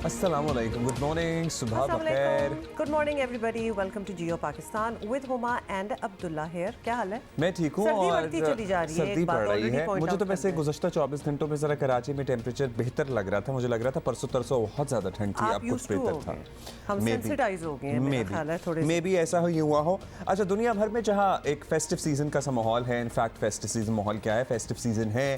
Assalamualaikum. Good morning. Subha बखैर. Good morning everybody. Welcome to Geo Pakistan with Huma and Abdullah here. क्या हाल है? मैं ठीक हूँ सर्दी और बढ़ती चली जा रही है. सर्दी बढ़ रही है. मुझे तो वैसे गुज़श्ता 24 घंटों में ज़रा कराची में टेम्परेचर बेहतर लग रहा था. मुझे लग रहा था परसों तरसों बहुत ज़्यादा ठंड थी. अब कुछ बेहतर था. हम सेंसिटाइज हो गए हैं. मेरा ख्याल है थोड़े. मे भी ऐसा ही हुआ हो. अच्छा, दुनिया भर में जहाँ एक फेस्टिव सीजन का सा माहौल है. इनफैक्ट फेस्टिव सीजन माहौल क्या है? फेस्टिव सीजन है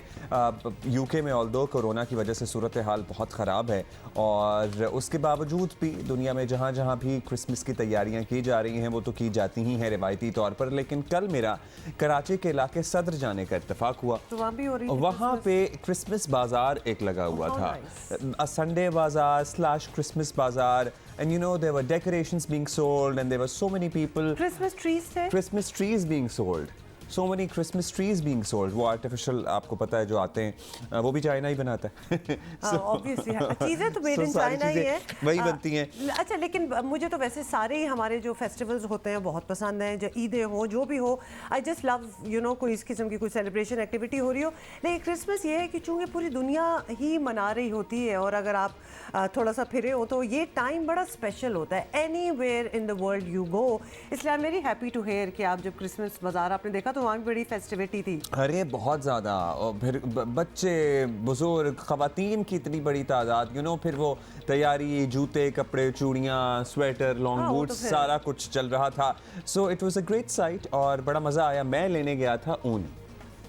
यूके में. ऑल्दो कोरोना की वजह से सूरत हाल बहुत ख़राब है और उसके बावजूद भी दुनिया में जहाँ जहाँ भी क्रिसमस की तैयारियाँ की जा रही हैं वो तो की जाती ही हैं रिवायती तौर पर. लेकिन कल मेरा कराची के इलाके सदर जाने का इत्तेफाक हुआ. तो वहाँ भी हो रही थी. वहाँ पे क्रिसमस बाजार एक लगा हुआ था. संडे बाजार / क्रिसमस बाजार. And you know there were decorations being sold and there were so many people. Christmas trees थे. Christmas trees being sold. So many Christmas trees being sold. वो आर्टिफिशियल आपको पता है जो आते हैं वो भी चाइना ही बनाता है. Obviously चीज़ें तो मेड इन चाइना ही है. वही बनती हैं. अच्छा, लेकिन मुझे तो वैसे सारे ही हमारे जो फेस्टिवल्स होते हैं बहुत पसंद हैं. जो ईदें हो जो भी हो, आई जस्ट लव कोई इस किस्म की कोई सेलिब्रेशन एक्टिविटी हो रही हो. लेकिन क्रिसमस ये है कि चूँकि पूरी दुनिया ही मना रही होती है और अगर आप थोड़ा सा फिरे हो तो ये टाइम बड़ा स्पेशल होता है. Anywhere in the world you go. इसलिए I am very happy to hear कि आप जब क्रिसमस बाजार आपने देखा तो वहाँ भी बड़ी फेस्टिविटी थी. अरे बहुत ज़्यादा. और फिर बच्चे बुजुर्ग ख़वातीन की इतनी बड़ी तादाद. फिर वो तैयारी, जूते, कपड़े, चूड़ियाँ, स्वेटर, लॉन्ग बूट्स, सारा कुछ चल रहा था. So it was a great site और बड़ा मज़ा आया. मैं लेने गया था ऊन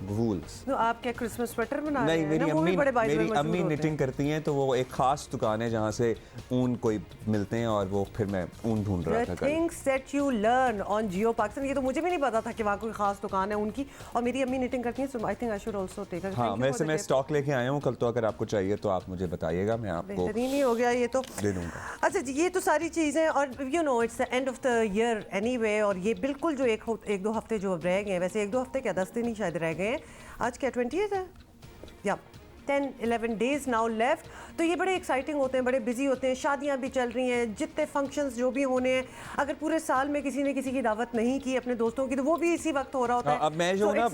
वूल्स. तो आप क्या क्रिसमस स्वेटर बना रहे हैं? नहीं, मेरी अम्मी निटिंग करती हैं तो वो एक खास दुकान है जहाँ से ऊन कोई मिलते हैं और वो फिर मैं ऊन ढूंढ रहा था. Things that you learn on Geo Pakistan. ये तो मुझे भी नहीं पता था कि वहाँ कोई खास दुकान है उनकी. और मेरी अम्मी निटिंग करती हैं, so I think I should also take. हाँ, वैसे मैं स्टॉक लेके आया हूँ. कल तो अगर आपको चाहिए तो आप मुझे बताइएगा, मैं आपको बेहतरीन ही हो गया ये तो दे दूँगा. अच्छा जी, ये तो सारी चीज़ें और it's the end of the year anyway. और ये बिल्कुल जो एक दो हफ्ते जो अब रह गए, वैसे एक दो हफ्ते क्या 10 दिन ही शायद रह गए हैं. आज क्या 20 है या 10-11 डेज नाउ लेफ्ट. तो ये बड़े एक्साइटिंग होते हैं, बड़े बिजी होते हैं. शादियां भी चल रही हैं, जितने फंक्शंस जो भी होने हैं. अगर पूरे साल में किसी ने किसी की दावत नहीं की अपने दोस्तों की तो वो भी इसी वक्त हो रहा होता है. अब मैं जो ना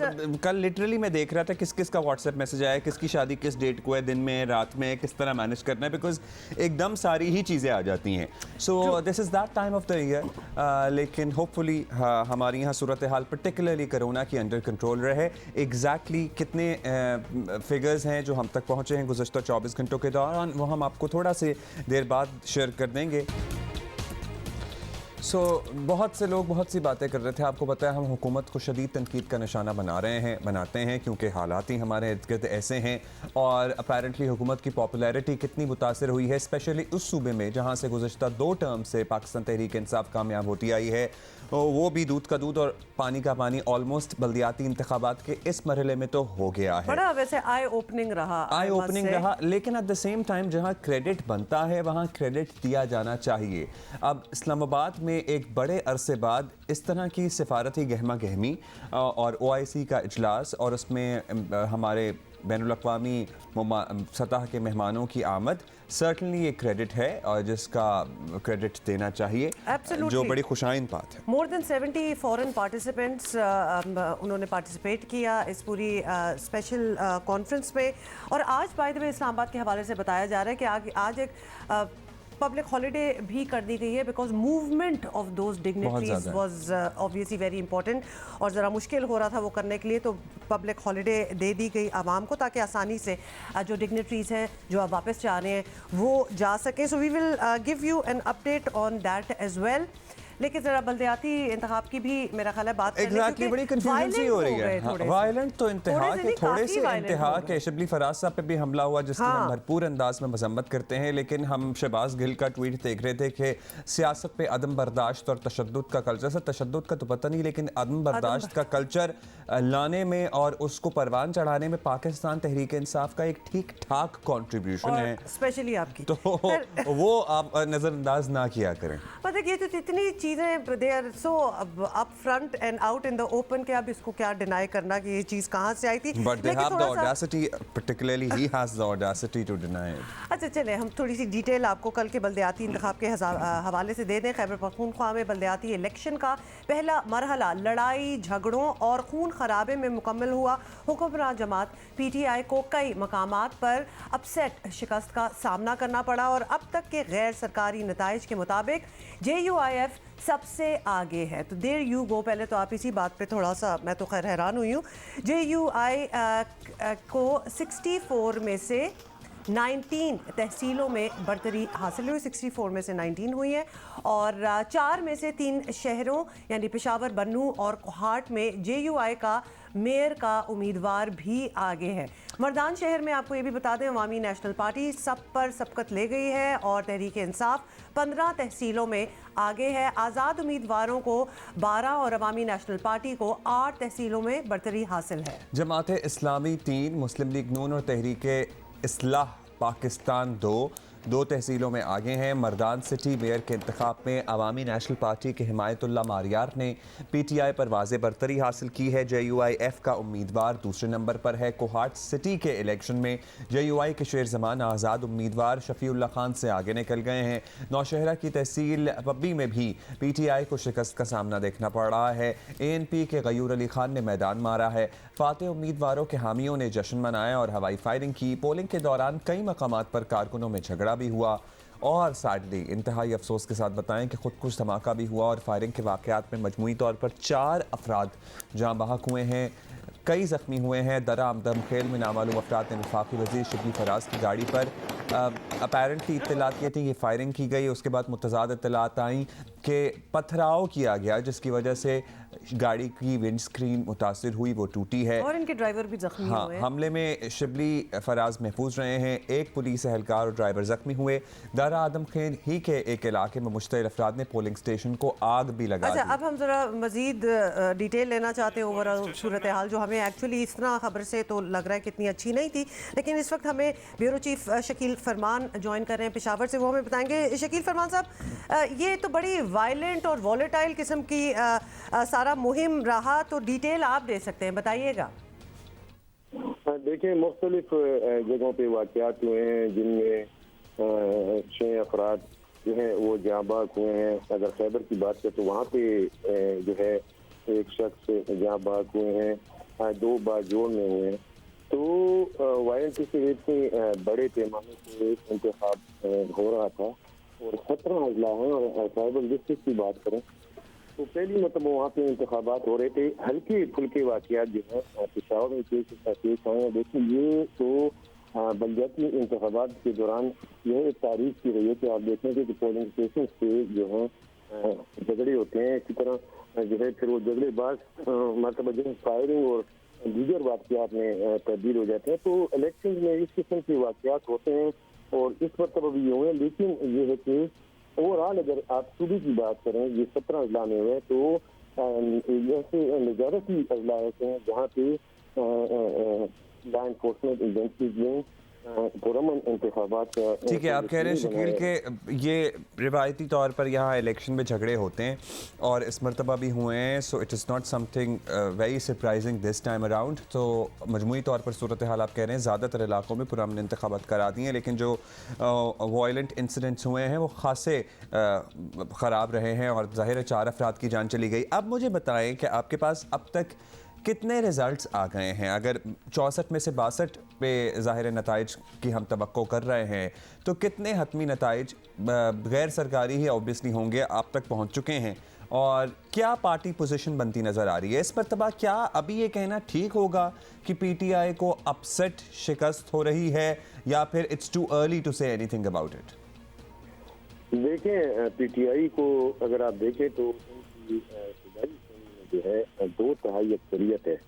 कल लिटरली मैं देख रहा था किस किस का व्हाट्सएप मैसेज आया, किसकी शादी किस डेट को है, दिन में रात में, किस तरह मैनेज करना है. बिकॉज एकदम सारी ही चीज़ें आ जाती हैं. So this is that time of the year. लेकिन होपफुली हमारी यहाँ सूरत हाल पर्टिकुलरली कोरोना की अंडर कंट्रोल रहे. एग्जैक्टली कितने फिगर्स हैं जो हम तक पहुँचे हैं गुज़श्ता 24 घंटों के दौरान वो हम आपको थोड़ा से देर बाद शेयर कर देंगे. बहुत से लोग बहुत सी बातें कर रहे थे. आपको पता है हम हुकूमत को शदीद तनकीद का निशाना बनाते हैं क्योंकि हालात ही हमारे इर्द गिर्द ऐसे हैं. और अपैरेंटली हुकूमत की पॉपुलैरिटी कितनी मुतासर हुई है, स्पेशली उस सूबे में जहाँ से गुज़श्ता 2 टर्म से पाकिस्तान तहरीक इंसाफ कामयाब होती आई है. वो भी दूध का दूध और पानी का पानी ऑलमोस्ट बल्दियाती इंतखाबात के इस मरहले में तो हो गया है. बड़ा वैसे आई ओपनिंग रहा. लेकिन एट द सेम टाइम जहाँ क्रेडिट बनता है वहाँ क्रेडिट दिया जाना चाहिए. अब इस्लामाबाद में एक बड़े अरसे बाद इस तरह की सिफारती गहमा गहमी और OIC का इजलास और उसमें हमारे बैनुल-अक़वामी सतह के मेहमानों की आमद सर्टनली एक क्रेडिट है और जिसका क्रेडिट देना चाहिए. जो बड़ी खुशाइन बात है. मोर देन 70 फॉरेन पार्टिसिपेंट्स उन्होंने पार्टिसिपेट किया इस पूरी स्पेशल कॉन्फ्रेंस में. और आज बाय द वे इस्लामाबाद के हवाले से बताया जा रहा है कि आज एक पब्लिक हॉलीडे भी कर दी गई है because movement of those dignitaries was obviously very important. और ज़रा मुश्किल हो रहा था वो करने के लिए, तो पब्लिक हॉलीडे दे दी गई आवाम को ताकि आसानी से जो डिग्निटरीज हैं जो अब वापस जा रहे हैं वो जा सकें. So we will give you an update on that as well. लेकिन जरा बल्दियाती इंतखाब की भी मेरा ख्याल है बात एग्जैक्टली बड़ी कंफ्यूजन सी हो रही है. वायलेंट तो इंतहा के थोड़े से इंतहा के. शबली फराज साहब पे भी हमला हुआ जिसकी हम भरपूर अंदाज में मजम्मत करते हैं. लेकिन हम शहबाज गिल का ट्वीट देख रहे थे कि सियासत पे अदम बर्दाश्त और तशद्दुद का कल्चर. तशद्दुद का तो पता नहीं लेकिन अदम बर्दाश्त का कल्चर लाने में और उसको परवान चढ़ाने में पाकिस्तान तहरीक इंसाफ का एक ठीक ठाक कॉन्ट्रीब्यूशन है, स्पेशली आपकी. तो वो आप नज़रअंदाज ना किया करें. पता ये तो इतनी चीज़ें they are so up front and out in the open कि अब इसको क्या डिनाई करना कि ये चीज़ कहाँ से आई थी। But they लेकिन have the थोड़ा सा audacity, particularly he has the audacity to deny it. अच्छा चले हम थोड़ी सी डिटेल आपको कल के बल्दियाती इंतखाब के हवाले से दे दें। खैबर पख्तूनख्वा में बल्दियाती इलेक्शन का पहला मरहला लड़ाई झगड़ों और खून खराबे में मुकम्मल हुआ। हुक्मरान जमात PTI को कई मकामात पर अपसेट शिकस्त का सामना करना पड़ा और अब तक के गैर सरकारी नताइज के मुताबिक JUIF सबसे आगे है। तो देयर यू गो, पहले तो आप इसी बात पे थोड़ा सा, मैं तो खैर हैरान हुई हूँ। JUI को 64 में से 19 तहसीलों में बरतरी हासिल हुई, 64 में से 19 हुई है और 4 में से 3 शहरों यानी पेशावर, बन्नू और कोहाट में JUI का मेयर का उम्मीदवार भी आगे है। मर्दान शहर में आपको ये भी बता दें, अवामी नेशनल पार्टी सब पर सबकत ले गई है और तहरीक इंसाफ 15 तहसीलों में आगे है। आज़ाद उम्मीदवारों को 12 और अवामी नेशनल पार्टी को 8 तहसीलों में बरतरी हासिल है। जमात इस्लामी 3, मुस्लिम लीग नून और तहरीक इस्लाह पाकिस्तान 2 तहसीलों में आगे हैं। मर्दान सिटी मेयर के इंतखाब में अवामी नेशनल पार्टी के हिमायतुल्लाह मारियार ने PTI पर वाज़े बरतरी हासिल की है। JUIF का उम्मीदवार दूसरे नंबर पर है। कोहाट सिटी के इलेक्शन में JUI के शेर ज़मान आज़ाद उम्मीदवार शफीउल्लाह खान से आगे निकल गए हैं। नौशहरा की तहसील पब्बी में भी PTI को शिकस्त का सामना देखना पड़ रहा है। ANP के गयूर अली खान ने मैदान मारा है। फातेह उम्मीदवारों के हामियों ने जश्न मनाया और हवाई फायरिंग की। पोलिंग के दौरान कई मकामात पर कारकुनों में झगड़ा भी हुआ और सैडली इंतहाई अफसोस के साथ बताएं कि खुदकुश धमाका भी हुआ और फायरिंग के वाक़यात में मजमूई तौर पर 4 अफराद जाँ बहक हुए हैं, कई ज़ख्मी हुए हैं। दरा आमदम खेल में नामालूम अफराद ने वफाकी वज़ीर शबली फराज की गाड़ी पर अपेरेंटली इत्तलात ये थी कि फायरिंग की गई। उसके बाद मुतज़ाद इत्तलात आई कि पथराव किया गया जिसकी वजह से गाड़ी की विंड स्क्रीन मुतासिर हुई, वो टूटी है और इनके ड्राइवर भी जख्मी हुए हैं। हमले में शिबली फराज महफूज रहे हैं। एक पुलिस एहलकार और ड्राइवर जख्मी हुए। दारा आदम खेल ही के एक इलाके में मुश्तइल अफराद ने पोलिंग स्टेशन को आग भी लगा दी। अच्छा, अब हम ज़रा मज़ीद डिटेल लेना चाहते हैं ओवरऑल सूरत हाल, जो हमें एक्चुअली इस तरह खबर से तो लग रहा है कि इतनी अच्छी नहीं थी, लेकिन इस वक्त हमें ब्यूरो चीफ शकील फरमान ज्वाइन कर रहे हैं पेशावर से। वो हमें बताएंगे। शकील फरमान साहब, ये तो बड़ी वायलेंट और वॉलेटाइल किस्म की सारा मुहिम रहा, तो डिटेल आप दे सकते हैं, बताइएगा। देखिए, मुख्तलिफ जगहों पे वाक़यात हुए हैं जिनमें 6 अफराद जो है वो जाँ बहक हुए हैं। अगर खैबर की बात करें तो वहाँ पे जो है एक शख्स जाँ बहक हुए हैं, 2 बाजोड़ में हुए हैं। तो वायलेंस से बड़े पैमाने से इंतखाब हो रहा था और 17 अजला हैं। और ट्राइबल डिस्ट्रिक्ट की बात करें तो पहली मतलब वहाँ पे इंतखाबात हो रहे थे। हल्के फुल्के वाक़यात जो है पेशावर में पेश आए हैं। देखिए, ये तो बल्दियाती इंतखाबात के दौरान यह एक तारीख की रही है कि आप देखेंगे कि पोलिंग स्टेशन से जो है झगड़े होते हैं। इसी तरह जो है फिर वो झगड़े बाद मतलब जो फायरिंग और दीगर वाक़यात में तब्दील हो जाते हैं। तो इलेक्शन में इस किस्म के वाक़यात होते हैं और इस मरतबा भी हुए हैं। लेकिन ये है कि ओवरऑल अगर आप सूबे की बात करें, ये 17 अजला में हुए, तो ऐसे मेजॉरिटी अजला ऐसे हैं जहाँ पे लॉ एनफोर्समेंट एजेंसीज में पुरअमन इंतखाबात। ठीक है, आप कह रहे हैं शकील के ये रिवायती तौर पर यहाँ इलेक्शन में झगड़े होते हैं और इस मरतबा भी हुए हैं। So it is not something very surprising this time around. तो मजमूई तौर पर सूरत हाल आप कह रहे हैं ज़्यादातर इलाकों में पुरअमन इंतखाबात करा दी हैं, लेकिन जो वायलेंट इंसिडेंट्स हुए हैं वो खासे ख़राब रहे हैं और ज़ाहिर है 4 अफराद की जान चली गई। अब मुझे बताएं कि आपके पास अब तक कितने रिज़ल्ट्स आ गए हैं? अगर 64 में से 62 पे ज़ाहिर नताइज की हम तवक्को कर रहे हैं, तो कितने हतमी नताइज गैर सरकारी ही ऑब्वियसली होंगे आप तक पहुंच चुके हैं? और क्या पार्टी पोजीशन बनती नज़र आ रही है इस मरतबा? क्या अभी ये कहना ठीक होगा कि PTI को अपसेट शिकस्त हो रही है या फिर it's too early to say anything about it? देखें, PTI को अगर आप देखें तो जो है 2 तिहाई अक्सरियत है।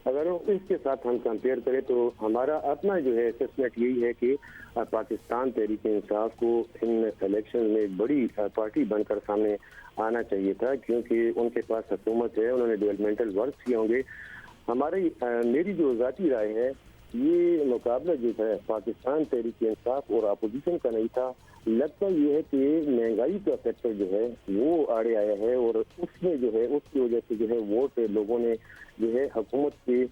अगर इसके साथ हम कंपेयर करें तो हमारा अपना जो है असेसमेंट यही है कि पाकिस्तान तहरीक इंसाफ को इन इलेक्शन में एक बड़ी पार्टी बनकर सामने आना चाहिए था, क्योंकि उनके पास हुकूमत है, उन्होंने डेवलपमेंटल वर्क किए होंगे। मेरी जो ज़ाती राय है ये मुकाबला जो है पाकिस्तान तहरीक इंसाफ और अपोजिशन का नहीं था। लगता ये है कि महंगाई का फैक्टर जो है वो आड़े आया है और उसमें जो है उसकी वजह से जो है वोट लोगों ने जो है हुकूमत के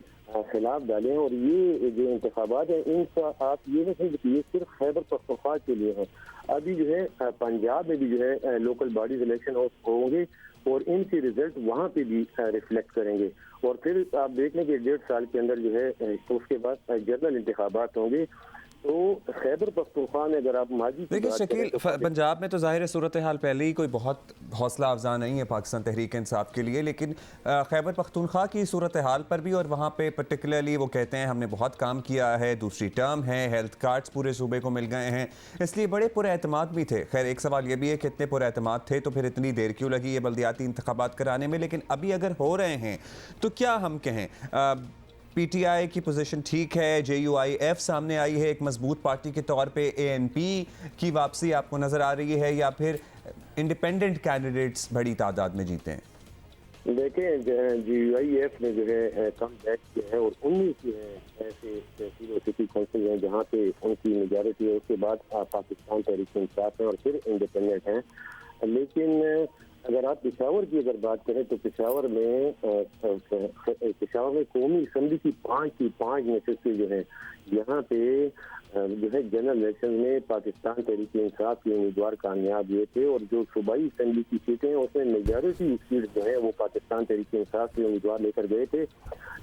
खिलाफ डाले हैं। और ये जो इंतखाबात हैं इनका आप ये नहीं समझ कि ये सिर्फ खैबर पख्तूनख्वा के लिए है। अभी जो है पंजाब में भी जो है लोकल बॉडीज इलेक्शन होंगे और इनके रिजल्ट वहाँ पे भी रिफ्लेक्ट करेंगे और फिर आप देख लें कि 1.5 साल के अंदर जो है उसके बाद जनरल इंतखाबात होंगे। तो खैबर पख्तूनख्वा में अगर आप माजी की देखिए बात शकील, करें तो पंजाब में तो ज़ाहिर है सूरत हाल पहले ही कोई बहुत हौसला अफजा नहीं है पाकिस्तान तहरीक इंसाफ के लिए, लेकिन खैबर पख्तूनख्वा की सूरत हाल पर भी और वहाँ पे पर्टिकुलरली वो कहते हैं हमने बहुत काम किया है, दूसरी टर्म है, हेल्थ कार्ड्स पूरे सूबे को मिल गए हैं, इसलिए बड़े पुरएतमाद भी थे। खैर एक सवाल ये भी है कि इतने पुरएतमाद थे तो फिर इतनी देर क्यों लगी ये बल्दियाती इंतखाबात कराने में। लेकिन अभी अगर हो रहे हैं तो क्या हम कहें पीटीआई की पोजीशन ठीक है, JUIF सामने आई है एक मजबूत पार्टी के तौर पे, ANP की वापसी आपको नज़र आ रही है या फिर इंडिपेंडेंट कैंडिडेट्स बड़ी तादाद में जीते हैं? देखें JUIF ने जो है कम बैक किया है और 19 ऐसे तहसील सिटी काउंसिल हैं जहाँ पे उनकी मेजॉरिटी है। उसके बाद पाकिस्तान तहरीक इंसाफ है और फिर इंडिपेंडेंट हैं। लेकिन अगर आप पेशावर की अगर बात करें तो पेशावर में कौमी असम्बली की 5 में से जो है यहाँ पे जो है जनरल इलेक्शन में पाकिस्तान तहरीक इंसाफ के उम्मीदवार कामयाब हुए थे और जो सूबाई असम्बली की सीटें हैं उसमें मेजॉरिटी सीट जो है वो पाकिस्तान तहरीक इंसाफ के उम्मीदवार लेकर गए थे।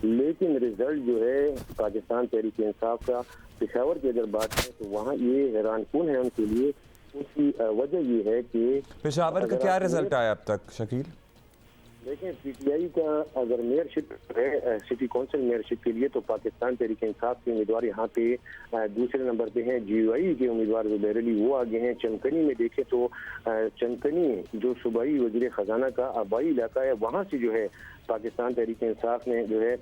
लेकिन रिजल्ट जो है पाकिस्तान तहरीक इंसाफ का पेशावर की अगर बात करें तो वहाँ ये हैरानकुन है उनके लिए। उसकी वजह ये है कि पेशावर का क्या रिजल्ट आया अब तक शकील? देखें PTI का अगर मेयरशिप है सिटी काउंसिल मेयरशिप के लिए तो पाकिस्तान तहरीक इंसाफ के उम्मीदवार यहाँ पे दूसरे नंबर पे हैं। GUI के उम्मीदवार ज़ुबैर अली वो आगे हैं। चनकनी में देखें तो चनकनी जो सूबाई वज़ीर ख़जाना का आबाई इलाका है वहाँ से जो है पाकिस्तान तहरीक इंसाफ ने जो है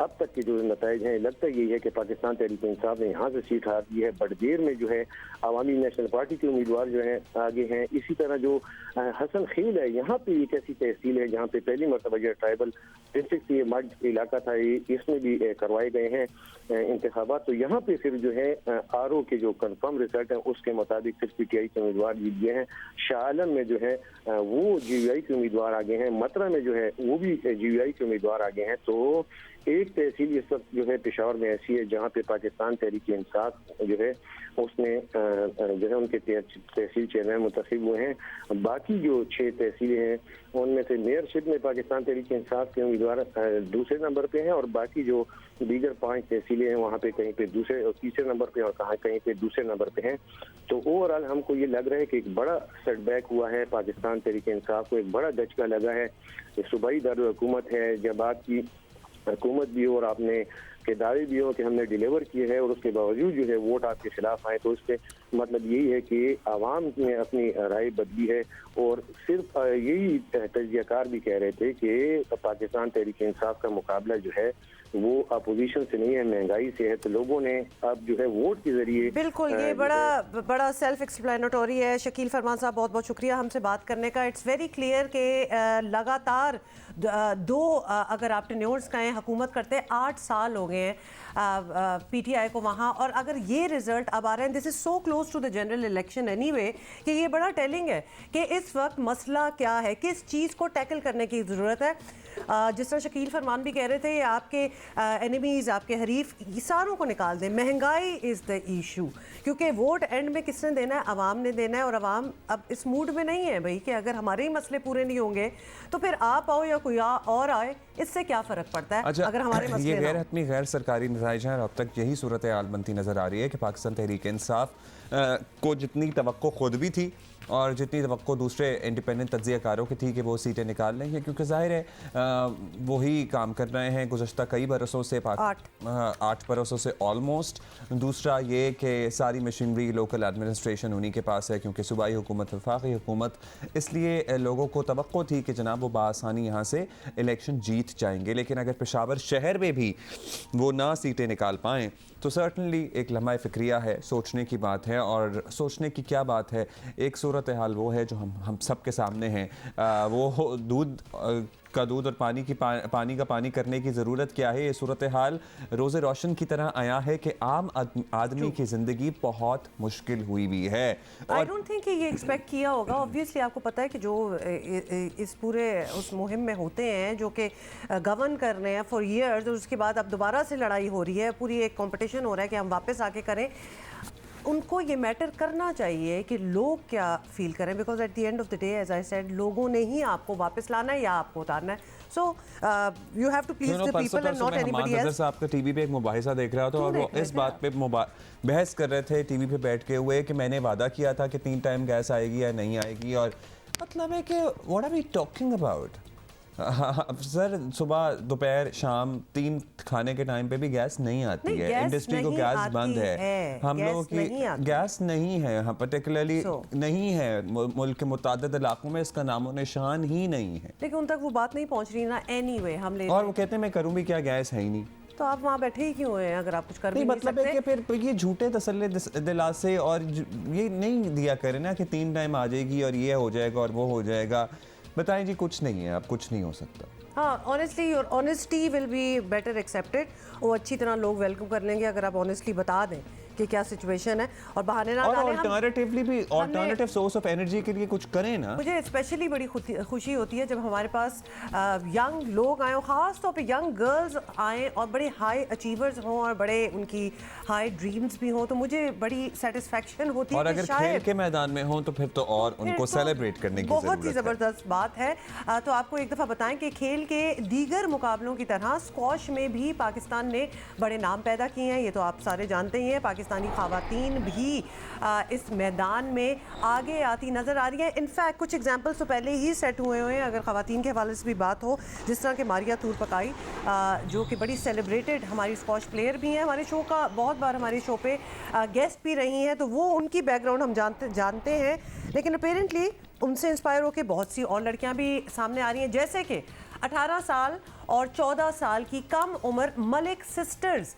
अब तक के जो नताइज हैं लगता यही है कि पाकिस्तान तहरीक इंसाफ ने यहाँ से सीट हार दी है। बड़देर में जो है अवामी नेशनल पार्टी के उम्मीदवार जो हैं आगे हैं। इसी तरह जो हसन खेल है यहाँ पे एक ऐसी तहसील है जहाँ पे पहली मरतबा जो ट्राइबल डिस्ट्रिक्ट ये मर्ज इलाका था, इसमें भी करवाए गए हैं इंतखाबात। तो यहाँ पे फिर जो है RO के जो कन्फर्म रिजल्ट है उसके मुताबिक सिर्फ PTI के उम्मीदवार जीत गए हैं। शाह आलम में जो है वो GUI के उम्मीदवार आगे हैं। मतरा में जो है वो भी GUI के उम्मीदवार आगे हैं। तो एक तहसील इस वक्त जो है पेशावर में ऐसी है जहाँ पे पाकिस्तान तहरीक इंसाफ जो है उसने जो है उनके तहसील चेयरमैन मुंतखब हुए हैं। बाकी जो 6 तहसीलें हैं उनमें से मेयरशिप में पाकिस्तान तहरीक इंसाफ के उम्मीदवार दूसरे नंबर पे हैं और बाकी जो दीगर 5 तहसीलें हैं वहाँ पे कहीं पे दूसरे और तीसरे नंबर पे और कहीं पे दूसरे नंबर पे हैं। तो ओवरऑल हमको ये लग रहा है कि एक बड़ा सेटबैक हुआ है पाकिस्तान तहरीक इंसाफ को, एक बड़ा दचका लगा है। सूबाई दारुल हुकूमत है, जब आपकी हुकूमत भी हो और आपने के दावे भी हो कि हमने डिलीवर किए हैं और उसके बावजूद जो है वोट आपके खिलाफ आए, तो इससे मतलब यही है कि आवाम ने अपनी राय बदली है। और सिर्फ यही तजज़ियाकार भी कह रहे थे कि पाकिस्तान तहरीक इंसाफ का मुकाबला जो है वो अपोजिशन से नहीं है, महंगाई से है। तो लोगों ने अब जो है वोट के जरिए बिल्कुल ये बड़ा सेल्फ एक्सप्लेनेटरी है। शकील फरमान साहब बहुत बहुत शुक्रिया हमसे बात करने का। इट्स वेरी क्लियर कि लगातार 2 अगर आप टेन्योर्स कहें हुकूमत करते 8 साल हो गए हैं PTI को वहाँ, और अगर ये रिजल्ट अब आ रहे हैं this is so close to the general election anyway कि ये बड़ा टेलिंग है कि इस वक्त मसला क्या है, किस चीज़ को टैकल करने की ज़रूरत है। जिस तरह शकील फरमान भी कह रहे थे आपके एनिमीज़ आपके हरीफ ये सारों को निकाल दें। महंगाई इज़ द इशू, क्योंकि वोट एंड में किसने देना है? आवाम ने देना है और आवाम अब इस मूड में नहीं है भाई कि अगर हमारे ही मसले पूरे नहीं होंगे तो फिर आप आओ या कोई और आए, इससे क्या फ़र्क पड़ता है? अच्छा, अगर हमारे मसले ये गैर हतमी गैर सरकारी नताइज हैं और अब तक यही सूरत हाल बनती नज़र आ रही है कि पाकिस्तान तहरीक इंसाफ को जितनी तवक्को खुद भी थी और जितनी तवक्को दूसरे इंडिपेंडेंट तज्ज़ियाकारों की थी कि वो सीटें निकाल लेंगे, क्योंकि ज़ाहिर है वही काम कर रहे हैं गुज़श्ता कई बरसों से, 8 बरसों से ऑलमोस्ट। दूसरा ये कि सारी मशीनरी लोकल एडमिनिस्ट्रेशन उन्हीं के पास है, क्योंकि सूबाई हुकूमत वफाकी हुकूमत, इसलिए लोगों को तवक्को थी कि जनाब वो बआसानी यहाँ से इलेक्शन जीत जाएंगे। लेकिन अगर पेशावर शहर में भी वो ना सीटें निकाल पाएँ तो सर्टनली एक लम्हा फ़िक्रिया है, सोचने की बात है। है और सोचने की क्या बात है। एक सूरत हाल वो है जो हम सब के सामने है। वो दूध का दूध और पानी का पानी करने की ज़रूरत क्या है। ये सूरत हाल रोज़े रोशन की तरह आया है कि आम आदमी की ज़िंदगी बहुत मुश्किल हुई भी है। आई डोंट थिंक कि ये एक्सपेक्ट किया होगा। ऑब्वियसली आपको पता है कि जो इस पूरे उस मुहिम में होते हैं जो कि गवर्न कर रहे हैं फॉर ईयर्स, और उसके बाद अब दोबारा से लड़ाई हो रही है, पूरी एक कंपटीशन हो रहा है कि हम वापस आके करें, उनको ये मैटर करना चाहिए कि लोग क्या फील करें, because at the end of the day as I said लोगों ने ही आपको वापस लाना है या आपको उतारना है। So you have to please the people and not anybody else. आपका टीवी पे एक मुबाहिसा देख रहा था और वो इस बात पे बहस कर रहे थे टीवी पे बैठ के हुए कि मैंने वादा किया था कि 3 टाइम गैस आएगी या नहीं आएगी, और मतलब है कि what are we talking about. Sir सुबह दोपहर शाम 3 खाने के टाइम पे भी गैस नहीं आती है। इंडस्ट्री को गैस बंद है, हम लोगों की गैस नहीं है, हाँ पर्टिकुलरली नहीं है। मुल्क के मुतादिद इलाकों में इसका नामो निशान ही नहीं है, लेकिन उन तक वो बात नहीं पहुंच रही ना। एनीवे हम ले और वो कहते हैं मैं करूँ भी क्या, गैस है ही नहीं। तो आप वहाँ बैठे ही क्यों हैं अगर आप कुछ कर भी नहीं मतलब है कि फिर ये झूठे तसल्ले दिलासे और ये नहीं दिया करें ना कि 3 टाइम आ जाएगी और ये हो जाएगा और वो हो जाएगा। बताएं जी, कुछ नहीं है, अब कुछ नहीं हो सकता। हाँ, honestly your honesty will be better accepted. वो अच्छी तरह लोग वेलकम कर लेंगे अगर आप ऑनेस्टली बता दें कि क्या सिचुएशन है और बहाने ना डालें। अल्टरनेटिवली भी अल्टरनेटिव सोर्स ऑफ एनर्जी के लिए कुछ करें ना। मुझे स्पेशली बड़ी खुशी होती है जब हमारे पास यंग लोग आए, खास तौर पे यंग गर्ल्स आए और बड़े हाई अचीवर्स हों और बड़े उनकी हाई ड्रीम्स भी हों, तो मुझे बड़ी सेटिस्फेक्शन होती है। और अगर खेल के मैदान में हों तो फिर तो और उनको सेलिब्रेट करने की बहुत ही ज़बरदस्त बात है। तो आपको एक दफ़ा बताएं कि खेल के दीगर मुकाबलों की तरह स्क्वॉश में भी पाकिस्तान ने बड़े नाम पैदा किए हैं, ये तो आप सारे जानते ही हैं। पाकिस्तानी ख़वातीन भी इस मैदान में आगे आती नज़र आ रही हैं। इनफैक्ट कुछ एग्जाम्पल्स तो पहले ही सेट हुए हैं। अगर ख़वातीन के हवाले से भी बात हो, जिस तरह के मारिया तूर पकाई जो कि बड़ी सेलिब्रेटेड हमारी स्क्वॉश प्लेयर भी हैं, हमारे शो का बहुत बार हमारे शो पे गेस्ट भी रही हैं, तो वो उनकी बैकग्राउंड हम जानते हैं। लेकिन अपेरेंटली उनसे इंस्पायर होकर बहुत सी और लड़कियां भी सामने आ रही हैं, जैसे कि 18 साल और 14 साल की कम उम्र मलिक सिस्टर्स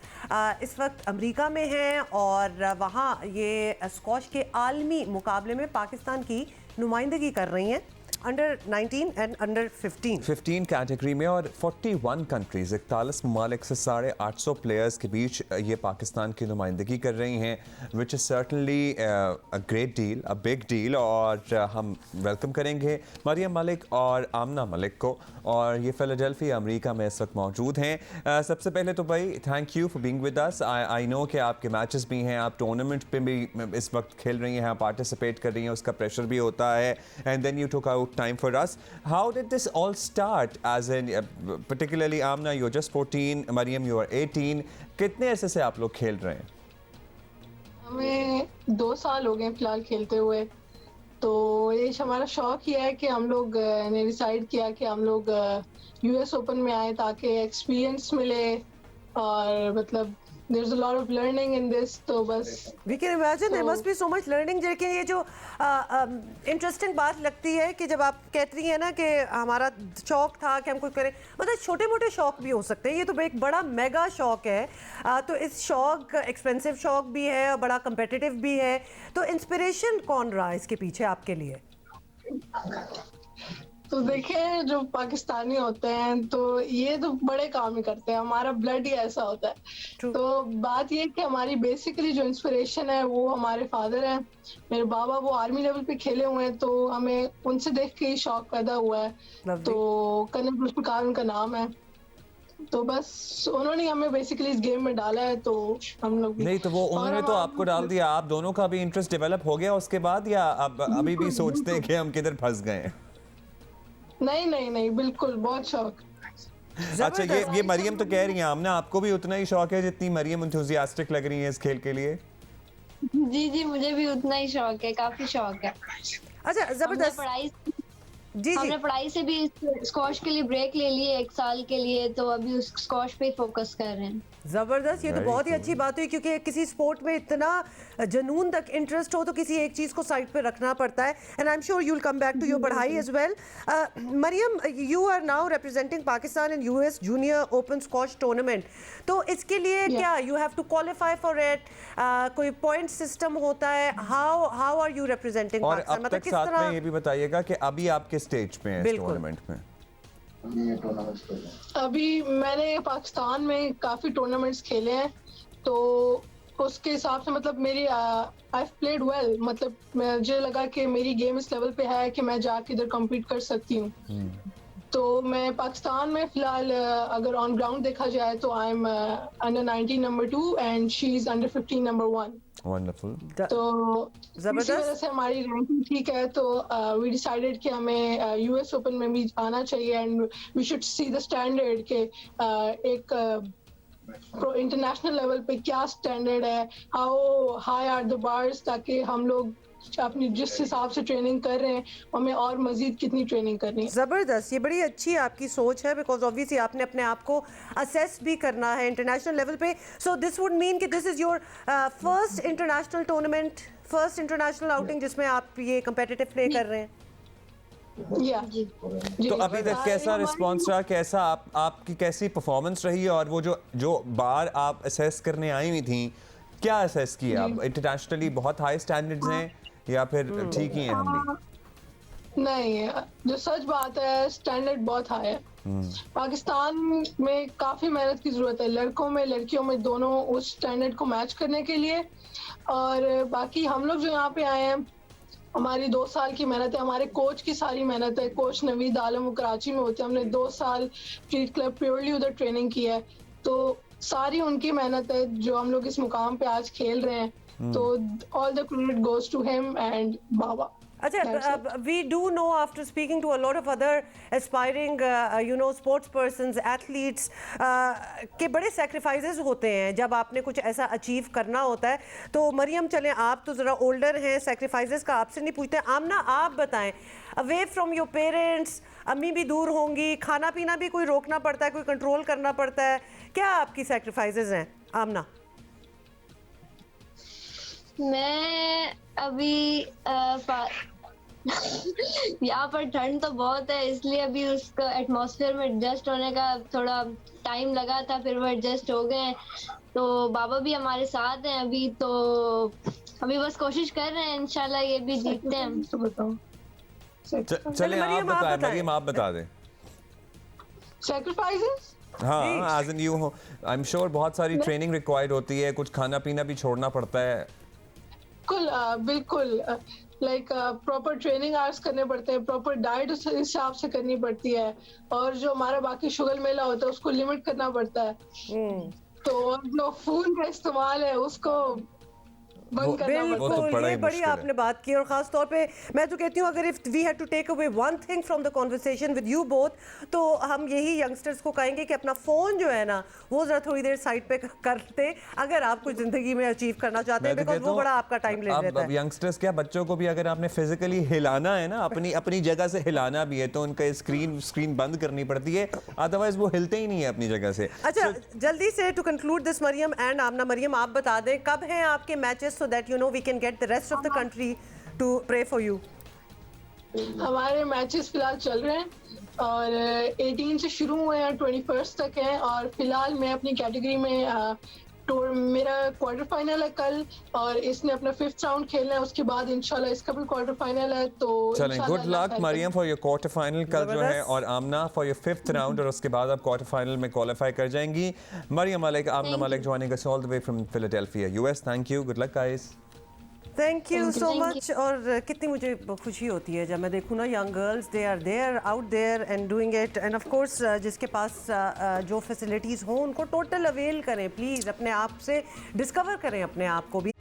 इस वक्त अमेरिका में हैं और वहाँ ये स्क्वॉश के आलमी मुकाबले में पाकिस्तान की नुमाइंदगी कर रही हैं, अंडर 19 एंड अंडर 15 कैटेगरी में, और 41 कंट्रीज 41 ममालिक से 850 प्लेयर्स के बीच ये पाकिस्तान की नुमाइंदगी कर रही हैं, which is certainly a great deal, a big deal. और हम वेलकम करेंगे मरियम मलिक और आमना मलिक को, और ये फिलाडेल्फिया अमेरिका में इस वक्त मौजूद हैं। सबसे पहले तो भाई thank you for being with us. I know कि आपके मैचेस भी हैं, आप टूर्नामेंट पे भी इस वक्त खेल रही हैं, पार्टिसिपेट कर रही हैं, उसका प्रेशर भी होता है, and then you took out time for us. How did this all start? As in, particularly Amna, you're just 14, Mariam, you are 18. कितने ऐसे से आप लोग खेल रहे हैं? हमें 2 साल हो गए फिलहाल खेलते हुए। तो ये हमारा शौक ही है कि हम लोग ने डिसाइड किया कि हम लोग यूएस ओपन में आए ताकि एक्सपीरियंस मिले, और मतलब there's a lot of learning in this। तो बस we can imagine there must be so much learning। लेकिन ये जो इंटरेस्टिंग बात लगती है कि जब आप कहती हैं ना कि हमारा शौक था कि हम कुछ करें, मतलब छोटे मोटे शौक भी हो सकते हैं, ये तो एक बड़ा मेगा शौक है। तो इस शौक एक्सपेंसिव शौक भी है और बड़ा कंपेटिटिव भी है, तो इंस्पिरेशन कौन रहा है इसके पीछे आपके लिए? तो देखें, जो पाकिस्तानी होते हैं तो ये तो बड़े काम ही करते हैं, हमारा ब्लड ही ऐसा होता है। True। तो बात ये है कि हमारी बेसिकली जो इंस्पिरेशन है वो हमारे फादर हैं। मेरे बाबा वो आर्मी लेवल पे खेले हुए हैं, तो हमें उनसे देख के ही शौक पैदा हुआ है। Lovely। तो कर्नल जुल्फिकार उनका नाम है, तो बस उन्होंने हमें बेसिकली इस गेम में डाला है, तो हम लोग भी। नहीं तो वो उन्होंने तो आपको डाल दिया, आप दोनों का भी इंटरेस्ट डेवलप हो गया उसके बाद, या अभी भी सोचते हैं कि हम किधर फंस गए हैं? नहीं, बिल्कुल बहुत शौक। अच्छा, ये मरियम तो कह रही है आमना आपको भी उतना ही शौक है जितनी मरियम एंथुसियास्टिक लग रही है इस खेल के लिए? जी मुझे भी उतना ही शौक है, काफी शौक है। अच्छा, जबरदस्त। हमने पढ़ाई से भी स्क्वॉश के लिए ब्रेक ले लिए 1 साल के लिए, तो अभी उस स्क्वॉश पे फोकस कर रहे हैं। ज़बरदस्त, ये तो बहुत ही अच्छी बात हुई, क्योंकि किसी स्पोर्ट में इतना जुनून तक इंटरेस्ट हो तो किसी एक चीज़ को साइड पे रखना पड़ता है. And I am sure you will come back to your पढ़ाई as well. Maryam, you are now representing Pakistan in US junior open squash tournament. तो इसके लिए क्या you have to qualify for it? कोई पॉइंट सिस्टम होता है? हाउ आर यू रिप्रेजेंटिंग और पाकिस्तान? अब मतलब तक किस साथ तरह? में ये भी बताइएगा कि अभी आप किस स्टेज पे हैं इस टूर्नामेंट में? अभी मैंने पाकिस्तान में काफी टूर्नामेंट्स खेले हैं, तो उसके हिसाब से मतलब मेरी आई प्लेड वेल. मतलब मुझे लगा कि मेरी गेम इस लेवल पे है कि मैं जाके इधर कम्पीट कर सकती हूँ. तो मैं पाकिस्तान में फिलहाल अगर ऑन ग्राउंड देखा जाए तो I am under 19 number 2 and she is under 15 number 1. Wonderful. तो इसी वजह से हमारी रैंकिंग ठीक है. तो वी डिसाइडेड कि हमें यूएस ओपन में भी आना चाहिए and we should see the standard के एक इंटरनेशनल लेवल पे क्या स्टैंडर्ड है, how high are the bars, ताकि हम लोग अपनी जिस हिसाब से ट्रेनिंग कर रहे हैं हमें और मजीद कितनी ट्रेनिंग करनी है. ज़बरदस्त, ये बड़ी अच्छी आपकी सोच है बिकॉज ऑब्वियसली आपने अपने आप को असेस भी करना है इंटरनेशनल लेवल पे. सो दिस वुड मीन कि this is your first international tournament, first international outing जिसमें आप ये कम्पिटिटिव प्ले कर रहे हैं. तो अभी तक कैसा रिस्पांस रहा, कैसा आपकी कैसी परफॉर्मेंस रही, और वो जो बार आप असेस करने आई हुई थी, क्या असेस किया? इंटरनेशनली बहुत हाई स्टैंडर्ड्स हैं या फिर ठीक ही हैं हम भी? नहीं, जो सच बात है स्टैंडर्ड बहुत हाई है. पाकिस्तान में काफी मेहनत की जरूरत है, लड़कों में लड़कियों में दोनों, उस स्टैंडर्ड को मैच करने के लिए. और बाकी हम लोग जो यहाँ पे आए हैं, हमारी 2 साल की मेहनत है, हमारे कोच की सारी मेहनत है. कोच नवीद आलम वो कराची में होते हैं, हमने 2 साल स्ट्रीट क्लब प्योरली उधर ट्रेनिंग की है. तो सारी उनकी मेहनत है जो हम लोग इस मुकाम पे आज खेल रहे हैं. तो all the credit goes to him and बाबा. अच्छा, we do know after speaking to a lot of other aspiring sports persons, athletes, के बड़े sacrifices होते हैं जब आपने कुछ ऐसा अचीव करना होता है. तो मरियम, चलें, आप तो ज़रा ओल्डर हैं, sacrifices का आपसे नहीं पूछते. आमना, आप बताएं, away from your parents, अम्मी भी दूर होंगी, खाना पीना भी कोई रोकना पड़ता है, कोई कंट्रोल करना पड़ता है, क्या आपकी sacrifices हैं आमना? मैं अभी यहाँ पर ठंड तो बहुत है, इसलिए अभी उसका एटमॉस्फेयर में एडजस्ट होने का थोड़ा टाइम लगा था, फिर वो एडजस्ट हो गए. तो बाबा भी हमारे साथ हैं अभी, तो अभी बस कोशिश कर रहे हैं, इंशाल्लाह ये भी जीतते हैं. चलिए मरियम आप बता दें. Sacrifices? हाँ, एज इन यू हो, आई एम श्योर बहुत सारी ट्रेनिंग रिक्वायर्ड होती है, कुछ खाना पीना भी छोड़ना पड़ता है. बिल्कुल लाइक प्रॉपर ट्रेनिंग आवर्स करने पड़ते हैं, प्रॉपर डाइट उस हिसाब से करनी पड़ती है, और जो हमारा बाकी शुगर मेला होता है उसको लिमिट करना पड़ता है. तो जो फूड का इस्तेमाल है उसको बंद करना पड़ता है. बिल्कुल, ये बड़ी आपने बात की. और ख़ास तौर पे मैं तो कहती हूँ अगर if we had to take away one thing from the conversation with you both, तो हम यही यंगस्टर्स को कहेंगे कि अपना फ़ोन जो है ना वो ज़रा थोड़ी देर साइड पे करते अगर आप कुछ ज़िंदगी में अचीव करना चाहते हैं, बिकॉज वो बड़ा आपका टाइम ले लेता है. अब यंगस्टर्स क्या, बच्चों को भी अगर आपने फिजिकली हिलाना है ना, अपनी जगह से हिलाना भी है, तो उनका स्क्रीन बंद करनी पड़ती है, अदरवाइज वो हिलते ही नहीं है अपनी जगह से. अच्छा, जल्दी से to conclude this Maryam and Amna. Maryam, आप बता दें कब हैं आपके matches, so that we can get the rest of the country to pray for you. हमारे मैचेस फिलहाल चल रहे हैं और 18 से शुरू हुए हैं, 21 तक हैं. और फिलहाल मैं अपनी कैटेगरी में मेरा क्वार्टर फाइनल है कल, और इसने अपना 5th राउंड खेलना है, उसके बाद इंशाल्लाह इसका भी क्वार्टर फाइनल है. तो चलें, good luck Mariam for your quarter final कल जो है, और आमना फॉर योर 5th राउंड, और उसके बाद आप क्वार्टर फाइनल में क्वालिफाई कर जाएंगी. Maryam Malik, Amna Malik joining us all the way from Philadelphia, US. Thank you, good luck guys. Thank you so much. और कितनी मुझे खुशी होती है जब मैं देखूँ ना young girls, they are there out there and doing it. And of course जिसके पास जो फैसिलिटीज़ हों उनको टोटल अवेल करें प्लीज़, अपने आप से डिस्कवर करें अपने आप को भी.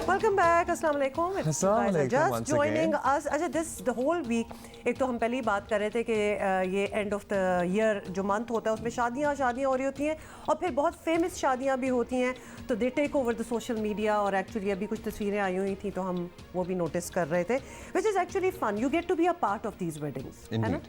वेलकम बैक, अस्सलाम वालेकुम. Just joining us. अच्छा, दिस द होल वीक, एक तो हम पहले ही बात कर रहे थे कि ये एंड ऑफ द ईयर जो मंथ होता है उसमें शादियाँ हो रही होती हैं, और फिर बहुत फेमस शादियाँ भी होती हैं, तो they take over the social media. और एक्चुअली अभी कुछ तस्वीरें आई हुई थी तो हम वो भी नोटिस कर रहे थे, which is actually fun. You get to be a part of these weddings, है ना.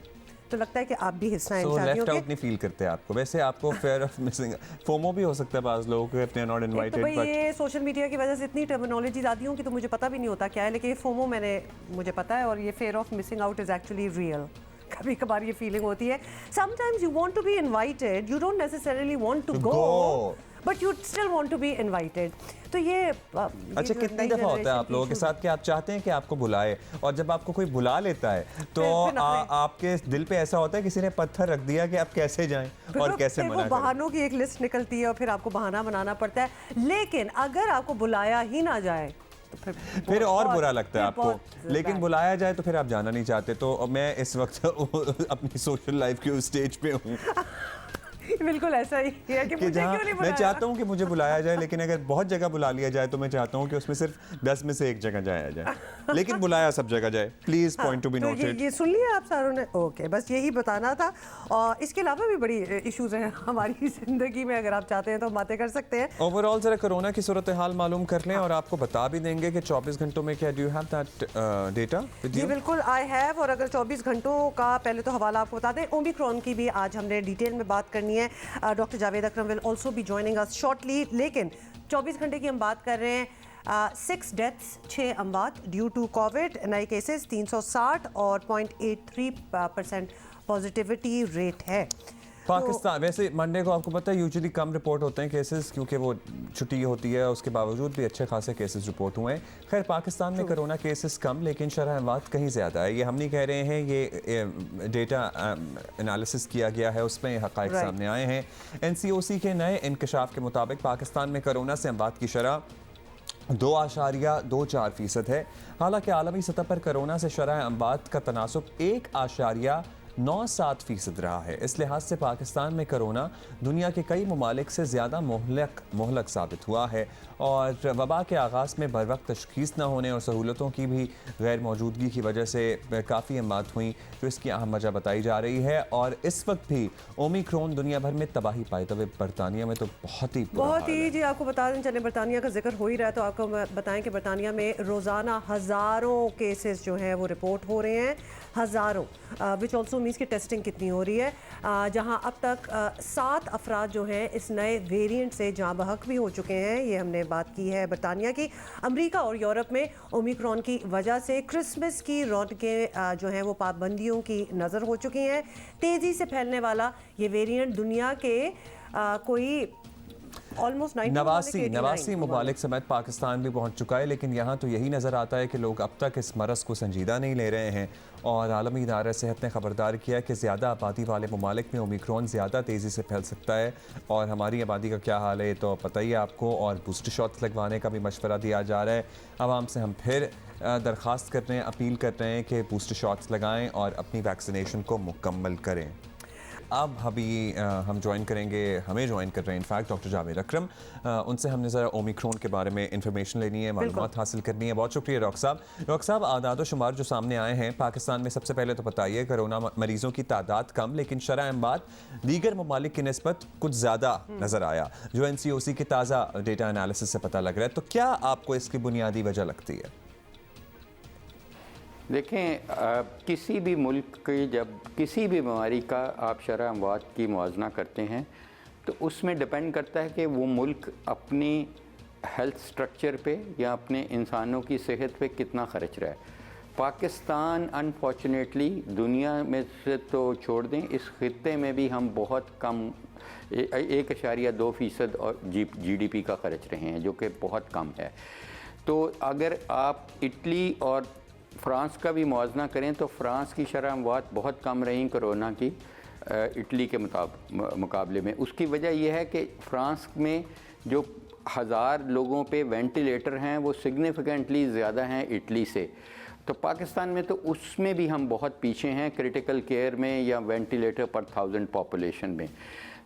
तो लगता है कि आप भी हिस्सा हैं इन सो शादियों लेफ्ट के। आउट नहीं फील करते आपको? वैसे आपको फेयर ऑफ मिसिंग, फोमो भी हो सकता है बाज़ लोगों को, इफ दे आर नॉट एक तो इनवाइटेड, भाई बट ये सोशल मीडिया की वजह से इतनी टर्मिनोलॉजीज आती हूँ कि तो मुझे पता भी नहीं होता क्या है, लेकिन ये फोमो मुझे पता है, और ये fear of missing out is actually real. कभी कभार ये फीलिंग होती है, sometimes you want to be invited, you don't necessarily want to go, but you still want to be invited. तो ये अच्छा, कितनी दफ़ा होता है आप लोगों के साथ कि आप चाहते हैं कि आपको बुलाए, और जब आपको कोई बुला लेता है तो फिर नखरे। आपके दिल पे ऐसा होता है किसी ने पत्थर रख दिया कि आप कैसे जाएं और कैसे फिर वो मना करें? बहानों की एक लिस्ट निकलती है और फिर आपको बहाना बनाना पड़ता है। लेकिन अगर आपको बुलाया ही ना जाए तो फिर और बुरा लगता है फिर आपको, बहुत लेकिन bad। बुलाया जाए तो फिर आप जाना नहीं चाहते। तो मैं इस वक्त अपनी सोशल लाइफ के उस स्टेज पे हूँ बिल्कुल ऐसा ही है कि कि मुझे जहाँ क्यों नहीं मैं बुलाया? चाहता हूँ कि मुझे बुलाया जाए, लेकिन अगर बहुत जगह बुला लिया जाए तो मैं चाहता हूँ कि उसमें सिर्फ 10 में से एक जगह जाया जाए, लेकिन बुलाया सब जगह जाए। प्लीज पॉइंट टू बी तो नोटेड। ये सुन लिया आप सारों ने? ओके, बस यही बताना था। और इसके अलावा भी बड़ी इश्यूज हैं हमारी ज़िंदगी में, अगर आप चाहते हैं तो बातें कर सकते हैं। ओवरऑल जरा कोरोना की सूरत हाल मालूम कर लें और आपको बता भी देंगे कि 24 घंटों में क्या, do you have that data with जी यू? बिल्कुल, आई हैव। और अगर 24 घंटों का पहले तो हवाला आपको बता दें, ओमिक्रॉन की भी आज हमने डिटेल में बात करनी है। Doctor Javed Akram will also be joining us shortly. लेकिन 24 घंटे की हम बात कर रहे हैं। 6 डेथ्स, 6 अमवात ड्यू टू कोविड, नए केसेस 360 और 0.83% पॉजिटिविटी रेट है। पाकिस्तान वैसे मंडे को आपको पता है यूजुअली कम रिपोर्ट होते हैं केसेस, क्योंकि वो छुट्टी होती है, उसके बावजूद भी अच्छे खासे केसेस रिपोर्ट हुए हैं। खैर पाकिस्तान में कोरोना केसेस कम, लेकिन शरह अमवात कहीं ज़्यादा है। ये हम नहीं कह रहे हैं, ये डेटा एनालिसिस किया गया है, उसमें ये हक़ाइक़ सामने आए हैं। NCOC के नए इंकशाफ के मुताबिक पाकिस्तान में कोरोना से अमवात की शरह 2.24% है। हालांकि आलमी सतह पर कोरोना से शरह अमवात का तनासुब 1.97% रहा है। इस लिहाज से पाकिस्तान में कोरोना दुनिया के कई ममालिक से ज़्यादा मोहलक साबित हुआ है, और वबा के आगाज़ में बर वक्त तशख़ीस न होने और सहूलतों की भी गैर मौजूदगी की वजह से काफ़ी अमवात हुई, जो इसकी अहम वजह बताई जा रही है। और इस वक्त भी ओमिक्रॉन दुनिया भर में तबाही पाए, तब बरतानिया में तो बहुत ही जी आपको बता दें, चले बरतानिया का जिक्र हो ही रहा है तो आपको बताएं कि बरतानिया में रोज़ाना हज़ारों केसेस जो हैं वो रिपोर्ट हो रहे हैं, हज़ारों, विच ऑल्सो मीन्स की टेस्टिंग कितनी हो रही है। जहां अब तक 7 अफराद जो हैं इस नए वेरिएंट से जाँ बहक भी हो चुके हैं। ये हमने बात की है बरतानिया की। अमेरिका और यूरोप में ओमिक्रॉन की वजह से क्रिसमस की रौनकें जो हैं वो पाबंदियों की नज़र हो चुकी हैं। तेज़ी से फैलने वाला ये वेरिएंट दुनिया के कोई ऑलमोस्ट 89 ममालिक समेत पाकिस्तान भी पहुंच चुका है, लेकिन यहाँ तो यही नज़र आता है कि लोग अब तक इस मरज़ को संजीदा नहीं ले रहे हैं। और आलमी इदारा सेहत ने ख़बरदार किया कि ज़्यादा आबादी वाले ममालिक में ओमिक्रॉन ज़्यादा तेज़ी से फैल सकता है। और हमारी आबादी का क्या हाल है तो पता ही है आपको, और बूस्टर शॉट्स लगवाने का भी मशवरा दिया जा रहा है। आवाम से हम फिर दरख्वास्त कर रहे हैं, अपील कर रहे हैं कि बूस्टर शॉट्स लगाएँ और अपनी वैक्सीनेशन को मुकम्मल करें। अब अभी हम ज्वाइन करेंगे, हमें ज्वाइन कर रहे हैं इनफैक्ट डॉक्टर जावेद अकरम। उनसे हमने ज़रा ओमिक्रॉन के बारे में इंफॉर्मेशन लेनी है, मालूमात हासिल करनी है। बहुत शुक्रिया डॉक्टर साहब। डॉक्टर साहब, आदाद व शुमार जो सामने आए हैं पाकिस्तान में, सबसे पहले तो बताइए, कोरोना मरीजों की तादाद कम, लेकिन शरह अमवात दीगर ममालिक की निस्बत कुछ ज़्यादा नज़र आया, जो NCOC के ताज़ा डेटा एनालिसिस से पता लग रहा है। तो क्या आपको इसकी बुनियादी वजह लगती है? देखें, किसी भी मुल्क की जब किसी भी बीमारी का आप शरह अमवात की मुआजना करते हैं तो उसमें डिपेंड करता है कि वो मुल्क अपनी हेल्थ स्ट्रक्चर पे या अपने इंसानों की सेहत पे कितना खर्च रहा है। पाकिस्तान अनफॉर्चुनेटली दुनिया में से तो छोड़ दें, इस खित्ते में भी हम बहुत कम 1.2% और GDP का खर्च रहे हैं, जो कि बहुत कम है। तो अगर आप इटली और फ़्रांस का भी मुआवजना करें तो फ़्रांस की शरह अमवात बहुत कम रही कोरोना की इटली के मुकाबले में। उसकी वजह यह है कि फ़्रांस में जो 1000 लोगों पे वेंटिलेटर हैं वो सिग्निफिकेंटली ज़्यादा हैं इटली से। तो पाकिस्तान में तो उसमें भी हम बहुत पीछे हैं, क्रिटिकल केयर में या वेंटिलेटर पर 1000 पॉपुलेशन में।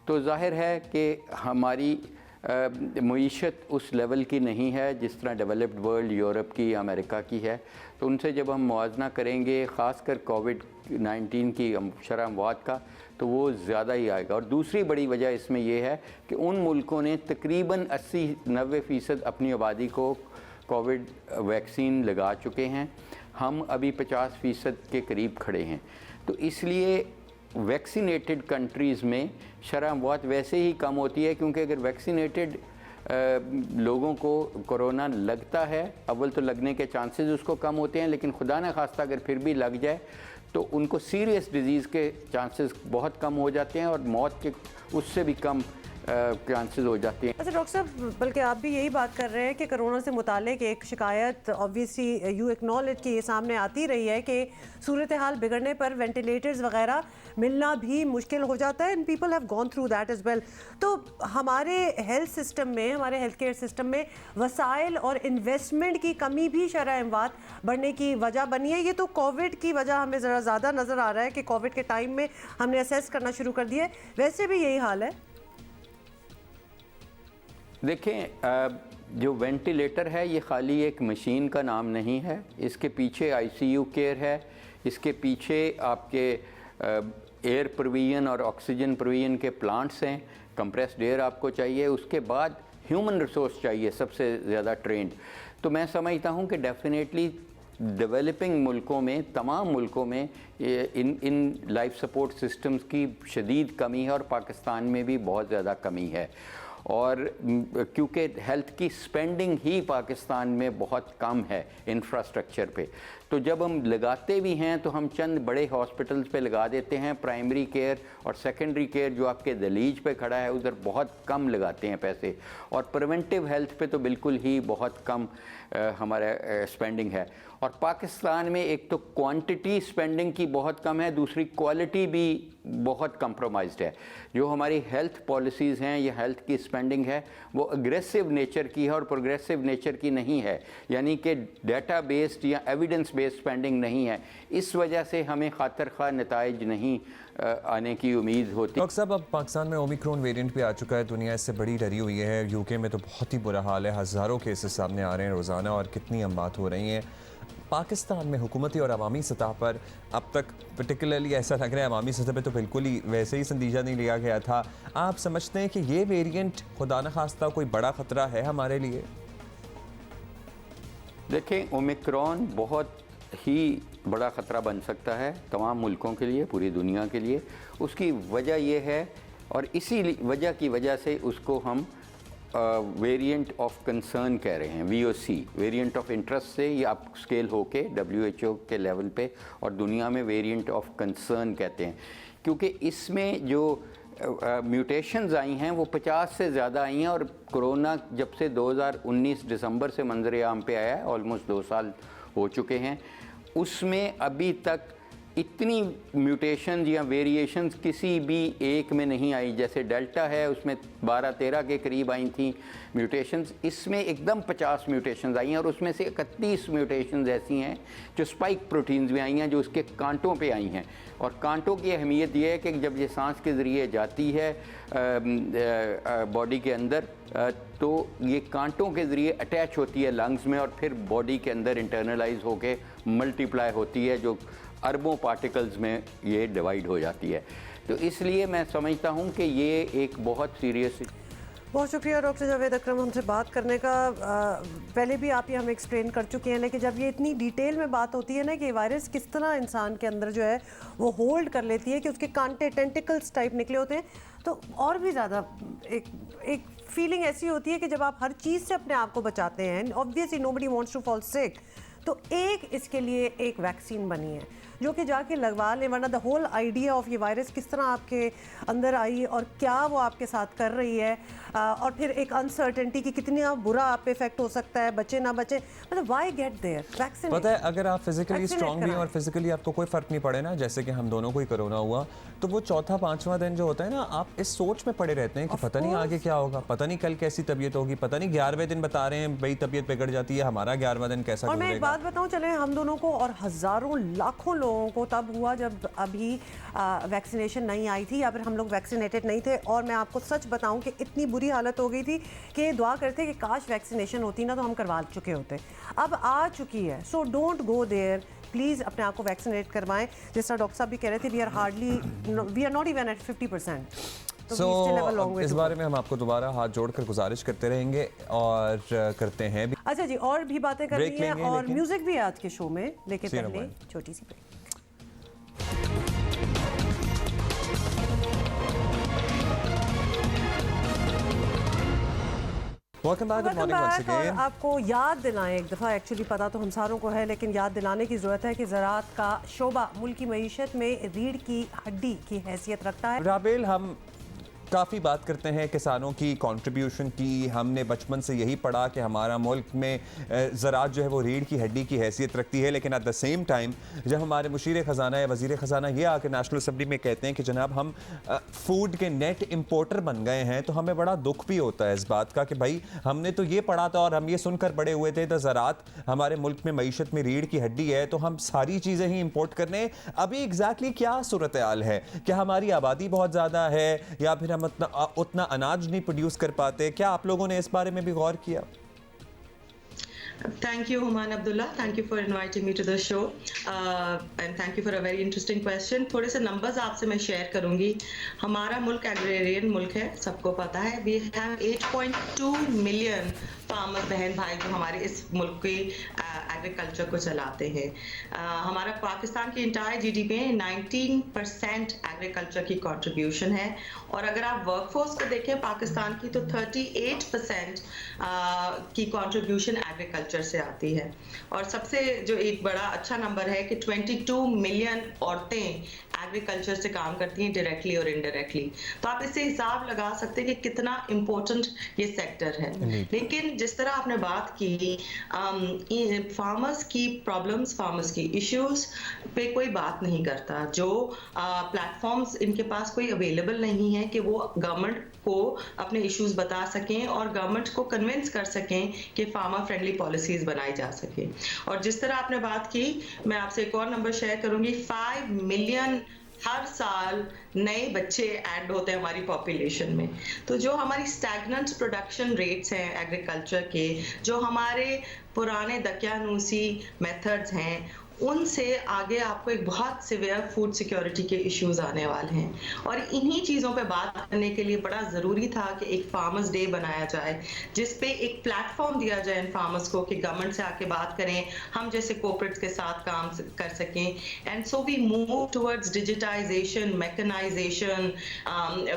तो जाहिर है कि हमारी मईशत उस लेवल की नहीं है जिस तरह डेवलप्ड वर्ल्ड, यूरोप की, अमेरिका की है। तो उनसे जब हम मुआवजना करेंगे ख़ासकर कोविड-19 की शरह अमवात का, तो वो ज़्यादा ही आएगा। और दूसरी बड़ी वजह इसमें यह है कि उन मुल्कों ने तकरीबन 80-90% अपनी आबादी को कोविड वैक्सीन लगा चुके हैं। हम अभी 50% के करीब खड़े हैं। तो इसलिए वैक्सीनेटेड कंट्रीज़ में शरह अमवात वैसे ही कम होती है, क्योंकि अगर वैक्सीनेटेड लोगों को कोरोना लगता है, अव्वल तो लगने के चांसेस उसको कम होते हैं, लेकिन खुदा न खास्ता अगर फिर भी लग जाए तो उनको सीरियस डिजीज़ के चांसेस बहुत कम हो जाते हैं और मौत के उससे भी कम चांसेस हो जाती हैं। अच्छा डॉक्टर साहब, बल्कि आप भी यही बात कर रहे हैं कि कोरोना से मुतालिक एक शिकायत ऑब्वियसली यू एक्नॉलेज की ये सामने आती रही है कि सूरत हाल बिगड़ने पर वेंटिलेटर्स वगैरह मिलना भी मुश्किल हो जाता है, and people have gone through that as well. तो हमारे हेल्थ सिस्टम में, हमारे हेल्थ केयर सिस्टम में वसाइल और इन्वेस्टमेंट की कमी भी शरह अमवात बढ़ने की वजह बनी है। ये तो कोविड की वजह हमें ज़रा ज़्यादा नज़र आ रहा है कि कोविड के टाइम में हमने असेस करना शुरू कर दिया है, वैसे भी यही हाल है। देखें, जो वेंटिलेटर है ये खाली एक मशीन का नाम नहीं है, इसके पीछे आईसीयू केयर है, इसके पीछे आपके एयर प्रोविजन और ऑक्सीजन प्रोविजन के प्लांट्स हैं, कंप्रेस्ड एयर आपको चाहिए, उसके बाद ह्यूमन रिसोर्स चाहिए सबसे ज़्यादा ट्रेंड। तो मैं समझता हूँ कि डेफिनेटली डेवलपिंग मुल्कों में, तमाम मुल्कों में इन लाइफ सपोर्ट सिस्टम्स की शदीद कमी है और पाकिस्तान में भी बहुत ज़्यादा कमी है। और क्योंकि हेल्थ की स्पेंडिंग ही पाकिस्तान में बहुत कम है इंफ्रास्ट्रक्चर पे, तो जब हम लगाते भी हैं तो हम चंद बड़े हॉस्पिटल्स पे लगा देते हैं, प्राइमरी केयर और सेकेंडरी केयर जो आपके दलीज पे खड़ा है उधर बहुत कम लगाते हैं पैसे, और प्रिवेंटिव हेल्थ पे तो बिल्कुल ही बहुत कम हमारा स्पेंडिंग है। और पाकिस्तान में एक तो क्वांटिटी स्पेंडिंग की बहुत कम है, दूसरी क्वालिटी भी बहुत कंप्रोमाइज्ड है। जो हमारी हेल्थ पॉलिसीज़ हैं या हेल्थ की स्पेंडिंग है वो अग्रेसिव नेचर की है और प्रोग्रेसिव नेचर की नहीं है, यानी कि डाटा बेस्ड या एविडेंस बेस्ड स्पेंडिंग नहीं है। इस वजह से हमें खातर खा नताइज नहीं आने की उम्मीद होती। डॉक्टर साहब, अब पाकिस्तान में ओमिक्रॉन वेरिएंट भी आ चुका है, दुनिया इससे बड़ी डरी हुई है। यूके में तो बहुत ही बुरा हाल है, हज़ारों केसेस सामने आ रहे हैं रोज़ाना और कितनी अमवात हो रही हैं। पाकिस्तान में हुकूमती और अवामी सतह पर अब तक पर्टिकुलरली ऐसा लग रहा है, अवामी सतह पे तो बिल्कुल ही वैसे ही संदीजा नहीं लिया गया था। आप समझते हैं कि ये वेरिएंट खुदा न खास्ता कोई बड़ा ख़तरा है हमारे लिए? देखें, ओमिक्रॉन बहुत ही बड़ा ख़तरा बन सकता है तमाम मुल्कों के लिए, पूरी दुनिया के लिए। उसकी वजह यह है, और इसी वजह की वजह से उसको हम वेरिएंट ऑफ कंसर्न कह रहे हैं, VOC, वेरिएंट ऑफ इंटरेस्ट से ये आप स्केल होके WHO के लेवल पे और दुनिया में वेरिएंट ऑफ कंसर्न कहते हैं, क्योंकि इसमें जो म्यूटेशंस आई हैं वो 50 से ज़्यादा आई हैं। और कोरोना जब से 2019 दिसंबर से मंजर आम पे आया है, ऑलमोस्ट 2 साल हो चुके हैं, उसमें अभी तक इतनी म्यूटेशंस या वेरिएशंस किसी भी एक में नहीं आई। जैसे डेल्टा है उसमें 12-13 के करीब आई थी म्यूटेशंस, इसमें एकदम 50 म्यूटेशंस आई हैं और उसमें से 31 म्यूटेशंस ऐसी हैं जो स्पाइक प्रोटीन्स में आई हैं, जो उसके कांटों पे आई हैं। और कांटों की अहमियत यह है कि जब ये सांस के ज़रिए जाती है बॉडी के अंदर, तो ये कांटों के ज़रिए अटैच होती है लंग्स में और फिर बॉडी के अंदर इंटरनलाइज होके मल्टीप्लाई होती है, जो अरबों पार्टिकल्स में ये डिवाइड हो जाती है। तो इसलिए मैं समझता हूँ कि ये एक बहुत सीरियस। बहुत शुक्रिया डॉक्टर जावेद अकरम हमसे बात करने का। पहले भी आप ये हमें एक्सप्लेन कर चुके हैं, लेकिन जब ये इतनी डिटेल में बात होती है ना कि वायरस किस तरह इंसान के अंदर जो है वो होल्ड कर लेती है कि उसके कांटे टेंटिकल्स टाइप निकले होते हैं, तो और भी ज़्यादा एक फीलिंग ऐसी होती है कि जब आप हर चीज़ से अपने आप को बचाते हैं, obviously nobody wants to fall sick, तो एक इसके लिए एक वैक्सीन बनी है जो कि जाके लगवा लें, वरना द होल आइडिया ऑफ ये वायरस किस तरह आपके अंदर आई और क्या वो आपके साथ कर रही है, और फिर एक अनसर्टेनिटी कि कितना बुरा आप पे इफेक्ट हो सकता है, बचे ना बचे, मतलब व्हाई गेट देयर वैक्सीन। पता है, अगर आप फिजिकली स्ट्रांग भी हैं और फिजिकली आपको कोई फ़र्क नहीं पड़े ना, जैसे कि हम दोनों को ही कोरोना हुआ, तो वो चौथा 5वां दिन जो होता है ना, आप इस सोच में पड़े रहते हैं कि पता नहीं आगे क्या होगा, पता नहीं कल कैसी तबीयत होगी, पता नहीं 11वें दिन बता रहे हैं भाई तबीयत बिगड़ जाती है, हमारा 11वां दिन कैसा और गुजरेगा। मैं एक बात बताऊं, चले हम दोनों को और हज़ारों लाखों लोगों को तब हुआ जब अभी वैक्सीनेशन नहीं आई थी या फिर हम लोग वैक्सीनेटेड नहीं थे। और मैं आपको सच बताऊं कि इतनी बुरी हालत हो गई थी कि दुआ करते कि काश वैक्सीनेशन होती ना तो हम करवा चुके होते। अब आ चुकी है, so don't go there, please अपने आप को वैक्सीनेट करवाएं। जिस तरह डॉक्टर साहब भी कह रहे थे, we are not even at 50%। तो इस बारे में हम आपको दोबारा हाथ जोड़कर गुजारिश करते रहेंगे और करते हैं भी। अच्छा जी, और भी बातें करनी है और म्यूजिक भी है आज के शो में, लेकिन पहले छोटी सी break. Welcome back, good morning once और अगेन। आपको याद दिलाएं एक दफ़ा, एक्चुअली पता तो हम सारों को है लेकिन याद दिलाने की ज़रूरत है कि ज़राअत का शोबा मुल्क की मईशत में रीढ़ की हड्डी की हैसियत रखता है। राबेल, हम काफ़ी बात करते हैं किसानों की कंट्रीब्यूशन की। हमने बचपन से यही पढ़ा कि हमारा मुल्क में ज़राअत जो है वो रीढ़ की हड्डी की हैसियत रखती है, लेकिन एट द सेम टाइम जब हमारे मुशीर ख़जाना या वज़ीर ख़जाना ये आके नेशनल असम्बली में कहते हैं कि जनाब हम फूड के नेट इम्पोर्टर बन गए हैं, तो हमें बड़ा दुख भी होता है इस बात का कि भाई हमने तो ये पढ़ा था और हम ये सुनकर बड़े हुए थे, तो ज़राअत हमारे मुल्क में मईशत में रीढ़ की हड्डी है, तो हम सारी चीज़ें ही इम्पोर्ट करने। अभी एग्जैक्टली क्या सूरत हाल है? क्या हमारी आबादी बहुत ज़्यादा है या फिर हम उतना अनाज नहीं प्रोड्यूस कर पाते? क्या आप लोगों ने इस बारे में भी गौर किया? Thank you, Human Abdullah. Thank you for inviting me to the show. And thank you for a very interesting question. थोड़े से numbers आपसे मैं share करूँगी। हमारा मुल्क agrarian मुल्क है, सबको पता है। We have 8.2 million फार्मर बहन भाई जो हमारे इस मुल्क की एग्रीकल्चर को चलाते हैं। हमारा पाकिस्तान की इंटायर जीडीपी में 19% एग्रीकल्चर की कंट्रीब्यूशन है, और अगर आप वर्कफोर्स को देखें पाकिस्तान की तो 38% की कंट्रीब्यूशन एग्रीकल्चर से आती है। और सबसे जो एक बड़ा अच्छा नंबर है कि 22 मिलियन औरतें एग्रीकल्चर से काम करती हैं डायरेक्टली और इनडायरेक्टली। तो आप इससे हिसाब लगा सकते हैं कि कितना इम्पोर्टेंट ये सेक्टर है। लेकिन जिस तरह आपने बात की फार्मर्स की प्रॉब्लम्स, फार्मर्स की इश्यूज पे कोई बात नहीं करता। जो प्लेटफॉर्म्स इनके पास कोई अवेलेबल नहीं है कि वो गवर्नमेंट को अपने इश्यूज बता सकें और गवर्नमेंट को कन्विंस कर सकें कि फार्मर फ्रेंडली पॉलिसीज बनाई जा सके। और जिस तरह आपने बात की, मैं आपसे एक और नंबर शेयर करूंगी। 5 मिलियन हर साल नए बच्चे ऐड होते हैं हमारी पॉपुलेशन में। तो जो हमारी स्टैग्नेंट प्रोडक्शन रेट्स हैं एग्रीकल्चर के, जो हमारे पुराने दकियानूसी मेथड्स हैं, उनसे आगे आपको एक बहुत सिवियर फूड सिक्योरिटी के इश्यूज आने वाले हैं। और इन्हीं चीज़ों पे बात करने के लिए बड़ा ज़रूरी था कि एक फार्मर्स डे बनाया जाए, जिस पे एक प्लेटफॉर्म दिया जाए इन फार्मर्स को कि गवर्नमेंट से आके बात करें, हम जैसे कोऑपरेट्स के साथ काम कर सकें। And so we move towards digitisation, mechanisation,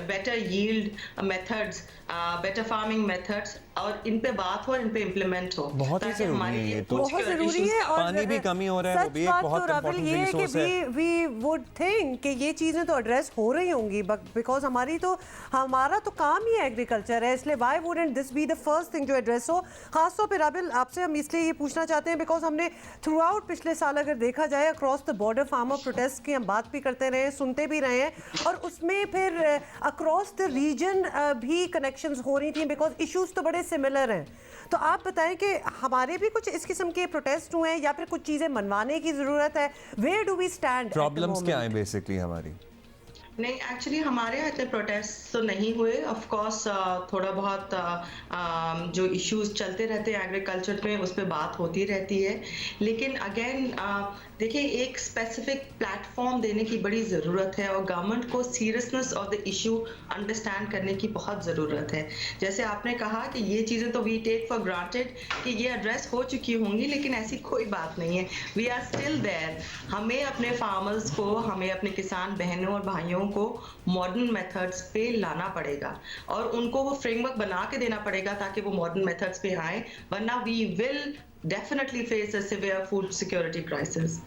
better yield methods, better farming methods, और इन पे बात हो, इन पे इम्प्लीमेंट हो। बहुत ही ज़रूरी है, तो बहुत ज़रूरी है। और पानी भी कमी हो रहा है, वो भी एक बहुत इंपॉर्टेंट रिसोर्स है। वी वुड थिंक कि ये चीज़ें तो एड्रेस हो रही होंगी, बिकॉज हमारा तो काम ही एग्रीकल्चर है, इसलिए why wouldn't this be the first thing जो एड्रेस हो। खासतौर पर राबिल, आपसे हम इसलिए ये पूछना चाहते हैं बिकॉज हमने थ्रू आउट पिछले साल अगर देखा जाए across the border farmer protest की हम बात भी करते रहे, सुनते भी रहे हैं, और उसमें फिर अक्रॉस द रीजन भी कनेक्शंस हो रही थी बिकॉज इश्यूज तो बड़े सिमिलर हैं। तो आप बताएं कि हमारे भी कुछ इस किस्म के प्रोटेस्ट हुए हैं या फिर कुछ चीज़ें मनवाने की ज़रूरत है? Where do we stand? Problems क्या हैं बेसिकली हमारी? नहीं, एक्चुअली हमारे यहाँ इतने प्रोटेस्ट तो नहीं हुए। ऑफ कोर्स थोड़ा बहुत जो इश्यूज चलते रहते हैं एग्रीकल्चर में, उस पर बात होती रहती है। लेकिन अगेन देखिए, एक स्पेसिफिक प्लेटफॉर्म देने की बड़ी ज़रूरत है और गवर्नमेंट को seriousness of the issue understand करने की बहुत ज़रूरत है। जैसे आपने कहा कि ये चीज़ें तो वी टेक फॉर ग्रांटेड कि ये एड्रेस हो चुकी होंगी, लेकिन ऐसी कोई बात नहीं है। We are still there. हमें अपने फार्मर्स को, हमें अपने किसान बहनों और भाइयों को मॉडर्न मेथड्स पे लाना पड़ेगा और उनको वो फ्रेमवर्क बना के देना पड़ेगा ताकि वो मॉडर्न मेथड्स पे आए, वरना we will definitely face a severe food security crisis.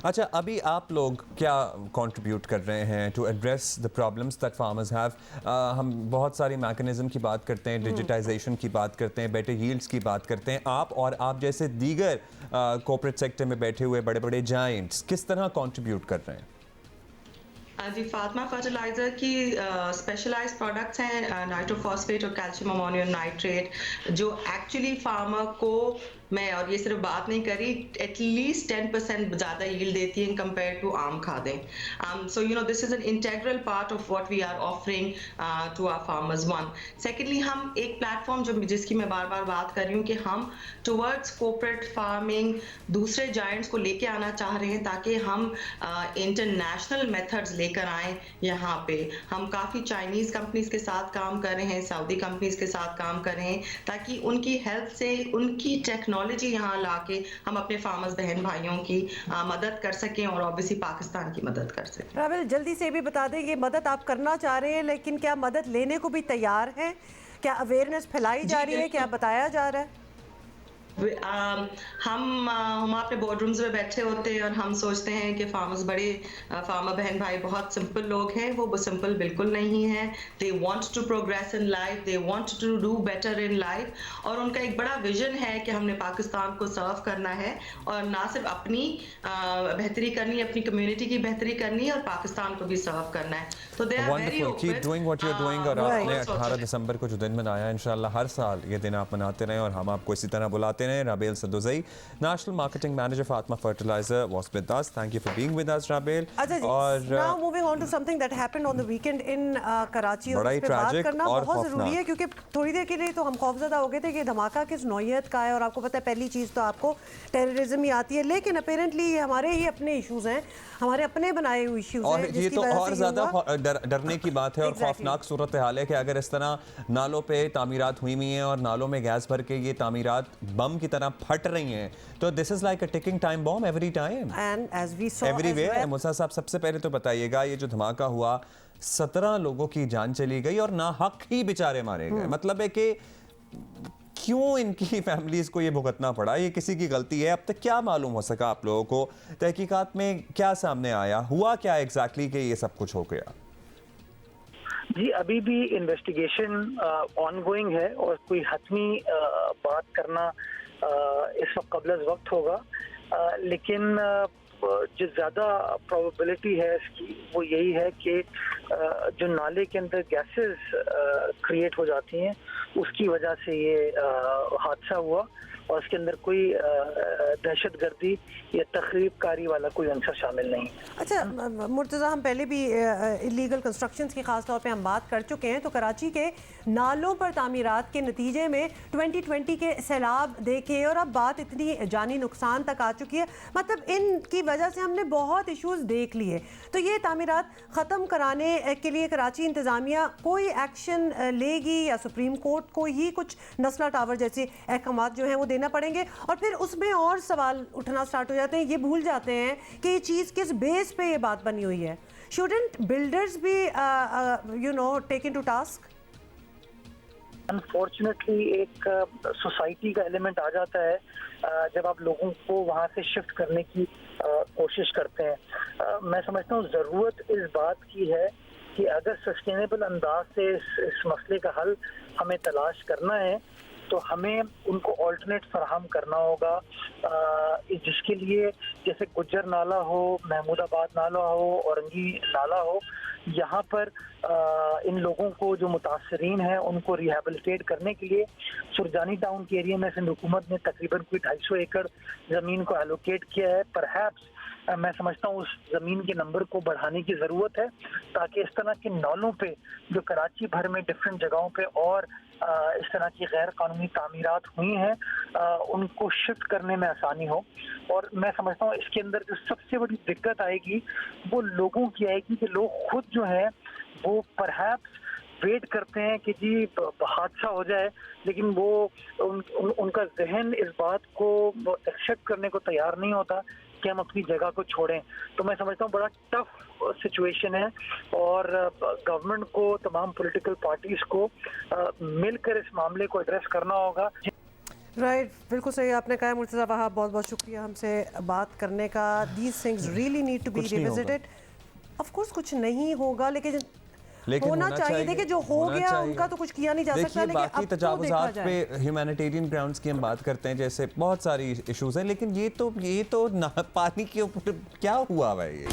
अच्छा, अभी आप लोग क्या कंट्रीब्यूट कर रहे हैं to address the problems that farmers have? हम बहुत सारी मैकेनिज्म की बात करते हैं, डिजिटाइजेशन की बात करते हैं, बेटर यील्ड्स की बात करते हैं। आप जैसे दीगर कॉर्पोरेट सेक्टर में बैठे हुए बड़े बड़े जायंट्स किस तरह कंट्रीब्यूट कर रहे हैं? जी, फातिमा फर्टिलाइजर की स्पेशलाइज्ड प्रोडक्ट्स हैं नाइट्रोफॉस्फेट और कैल्शियम अमोनियम नाइट्रेट, जो एक्चुअली फार्मर को, मैं और ये सिर्फ बात नहीं करी, एटलीस्ट 10% ज़्यादा यील्ड देती है कंपेयर टू आम खादें। So you know this is an integral part of what we are offering to our farmers. One, secondly, हम एक प्लेटफॉर्म जिसकी मैं बार बार बात कर रही हूँ कि हम टुवर्ड्स कोऑपरेट फार्मिंग दूसरे जायंट्स को लेके आना चाह रहे हैं ताकि हम इंटरनेशनल मेथड्स लेकर आए। यहाँ पे हम काफ़ी चाइनीज़ कंपनीज के साथ काम कर रहे हैं, सऊदी कंपनीज के साथ काम कर रहे हैं, ताकि उनकी हेल्प से, उनकी टेक्नोलॉजी यहाँ लाके हम अपने फार्मर्स बहन भाइयों की मदद कर सकें और ऑब्वियसली पाकिस्तान की मदद कर सकें। राबिल, जल्दी से भी बता दें, ये मदद आप करना चाह रहे हैं लेकिन क्या मदद लेने को भी तैयार हैं? क्या अवेयरनेस फैलाई जा रही है, क्या बताया जा रहा है? हम अपने बोर्ड रूम्स में बैठे होते हैं और हम सोचते हैं कि फार्मर्स बड़े फार्मर बहन भाई बहुत सिंपल लोग हैं। वो सिंपल बिल्कुल नहीं है। They want to progress in life, they want to do better in life, और उनका एक बड़ा विजन है कि हमने पाकिस्तान को सर्व करना है और ना सिर्फ अपनी बेहतरी करनी है, अपनी कम्युनिटी की बेहतरी करनी है और पाकिस्तान को भी सर्व करना है। तो they are very Wonderful. Keep doing what you're doing. और आपने 18 18 दिसंबर को जो दिन मनाया, इंशाल्लाह हर साल ये दिन आप मनाते रहें और हम आपको इसी तरह बुलाते रहें। Rabel Saduzai, national marketing manager Fatima fertilizer, was with us. Thank you for being with us Rabel. अच्छा जी, और now moving on to something that happened on the weekend in Karachi, और बड़ा ही उस पे बात tragic करना और बहुत खौफनाक। ज़रूरी है, क्योंकि थोड़ी देर के लिए तो हम खौफजदा हो गए थे कि धमाका किस नौइयत का है। और आपको पता है, पहली चीज़ तो आपको टेररिज्म ही आती है, लेकिन अपेरेंटली ये हमारे ही अपने इश्यूज़ हैं, हमारे अपने बनाए हुए इश्यूज़ और हैं, ये जिसकी तो वजह और से ये ज़्यादा हुआ। डरने की बात है और Exactly. खौफनाक सूरत हाल है कि अगर इस तरह नालों पे तामीरात हुई हुई हैं और नालों में गैस भर के ये तामीरात बम की तरह फट रही हैं, तो this is like a ticking time bomb every time, And as we saw as everywhere. well, मुसा साहब, सबसे पहले तो बताइएगा, ये जो धमाका हुआ, 17 लोगों की जान चली गई और ना हक ही बेचारे मारे गए। मतलब है कि क्यों इनकी फैमिलीज को ये भुगतना पड़ा? ये किसी की गलती है? अब तक क्या मालूम हो सका आप लोगों को? तहकीकात में क्या सामने आया? हुआ क्या एग्जैक्टली कि ये सब कुछ हो गया? जी, अभी भी इन्वेस्टिगेशन ऑनगोइंग है और कोई हतमी बात करना इस वक्त कबल वक्त होगा, लेकिन जो ज़्यादा प्रोबेबिलिटी है इसकी वो यही है कि जो नाले के अंदर गैसेस क्रिएट हो जाती हैं, उसकी वजह से ये हादसा हुआ और इसके अंदर कोई दहशतगर्दी या तखरीबकारी वाला कोई अंसर शामिल नहीं। अच्छा मुर्तज़ा, हम पहले भी इलीगल कंस्ट्रक्शंस की ख़ास तौर पे हम बात कर चुके हैं, तो कराची के नालों पर तामीरात के नतीजे में 2020 के सैलाब देखे और अब बात इतनी जानी नुकसान तक आ चुकी है। मतलब इनकी वजह से हमने बहुत इश्यूज़ देख लिए। तो ये तामीरात ख़त्म कराने के लिए कराची इंतज़ामिया कोई एक्शन लेगी या सुप्रीम कोर्ट को ही कुछ नस्ला टावर जैसे अहकाम जो हैं वो देना पड़ेंगे? और फिर उसमें और सवाल उठना स्टार्ट हो जाते हैं, ये भूल जाते हैं कि ये चीज़ किस बेस पे ये बात बनी हुई है। शुडंट बिल्डर्स भी टेक इनटू टास्क? अनफॉर्चुनेटली एक सोसाइटी का एलिमेंट आ जाता है जब आप लोगों को वहाँ से शिफ्ट करने की कोशिश करते हैं। मैं समझता हूँ ज़रूरत इस बात की है कि अगर सस्टेनेबल अंदाज से इस मसले का हल हमें तलाश करना है तो हमें उनको ऑल्टरनेट फराहम करना होगा, जिसके लिए जैसे गुज्जर नाला हो, महमूदाबाद नाला हो, औरंगी नाला हो, यहाँ पर इन लोगों को जो मुतासरीन हैं उनको रिहेबिलिटेट करने के लिए सुरजानी टाउन के एरिया में सिंध हुकूमत ने तकरीबन कोई 250 एकड़ ज़मीन को एलोकेट किया है। परहैप्स मैं समझता हूँ उस ज़मीन के नंबर को बढ़ाने की ज़रूरत है ताकि इस तरह के नालों पे जो कराची भर में डिफरेंट जगहों पे और इस तरह की गैर कानूनी तामीरात हुई हैं उनको शिफ्ट करने में आसानी हो। और मैं समझता हूँ इसके अंदर जो सबसे बड़ी दिक्कत आएगी वो लोगों की आएगी कि लोग खुद जो है वो परहैप्स वेट करते हैं कि जी हादसा हो जाए, लेकिन वो उनका जहन इस बात को एक्सेप्ट करने को तैयार नहीं होता कि हम अपनी जगह को छोड़ें। तो मैं समझता हूँ बड़ा टफ सिचुएशन है और गवर्नमेंट को, तमाम पॉलिटिकल पार्टीज को मिलकर इस मामले को एड्रेस करना होगा। राइट, बिल्कुल सही आपने कहा मुर्तज़ा वहाब, बहुत बहुत शुक्रिया हमसे बात करने का। These things really need to be revisited. Of course कुछ नहीं होगा, लेकिन होना चाहिए। देखिए जो हो गया उनका तो कुछ किया नहीं जा सकता, लेकिन बाकी तजावुज़ात पे ह्यूमैनिटेरियन ग्राउंड्स की हम बात करते हैं, जैसे बहुत सारी इश्यूज हैं, लेकिन ये तो पानी के ऊपर क्या हुआ है ये?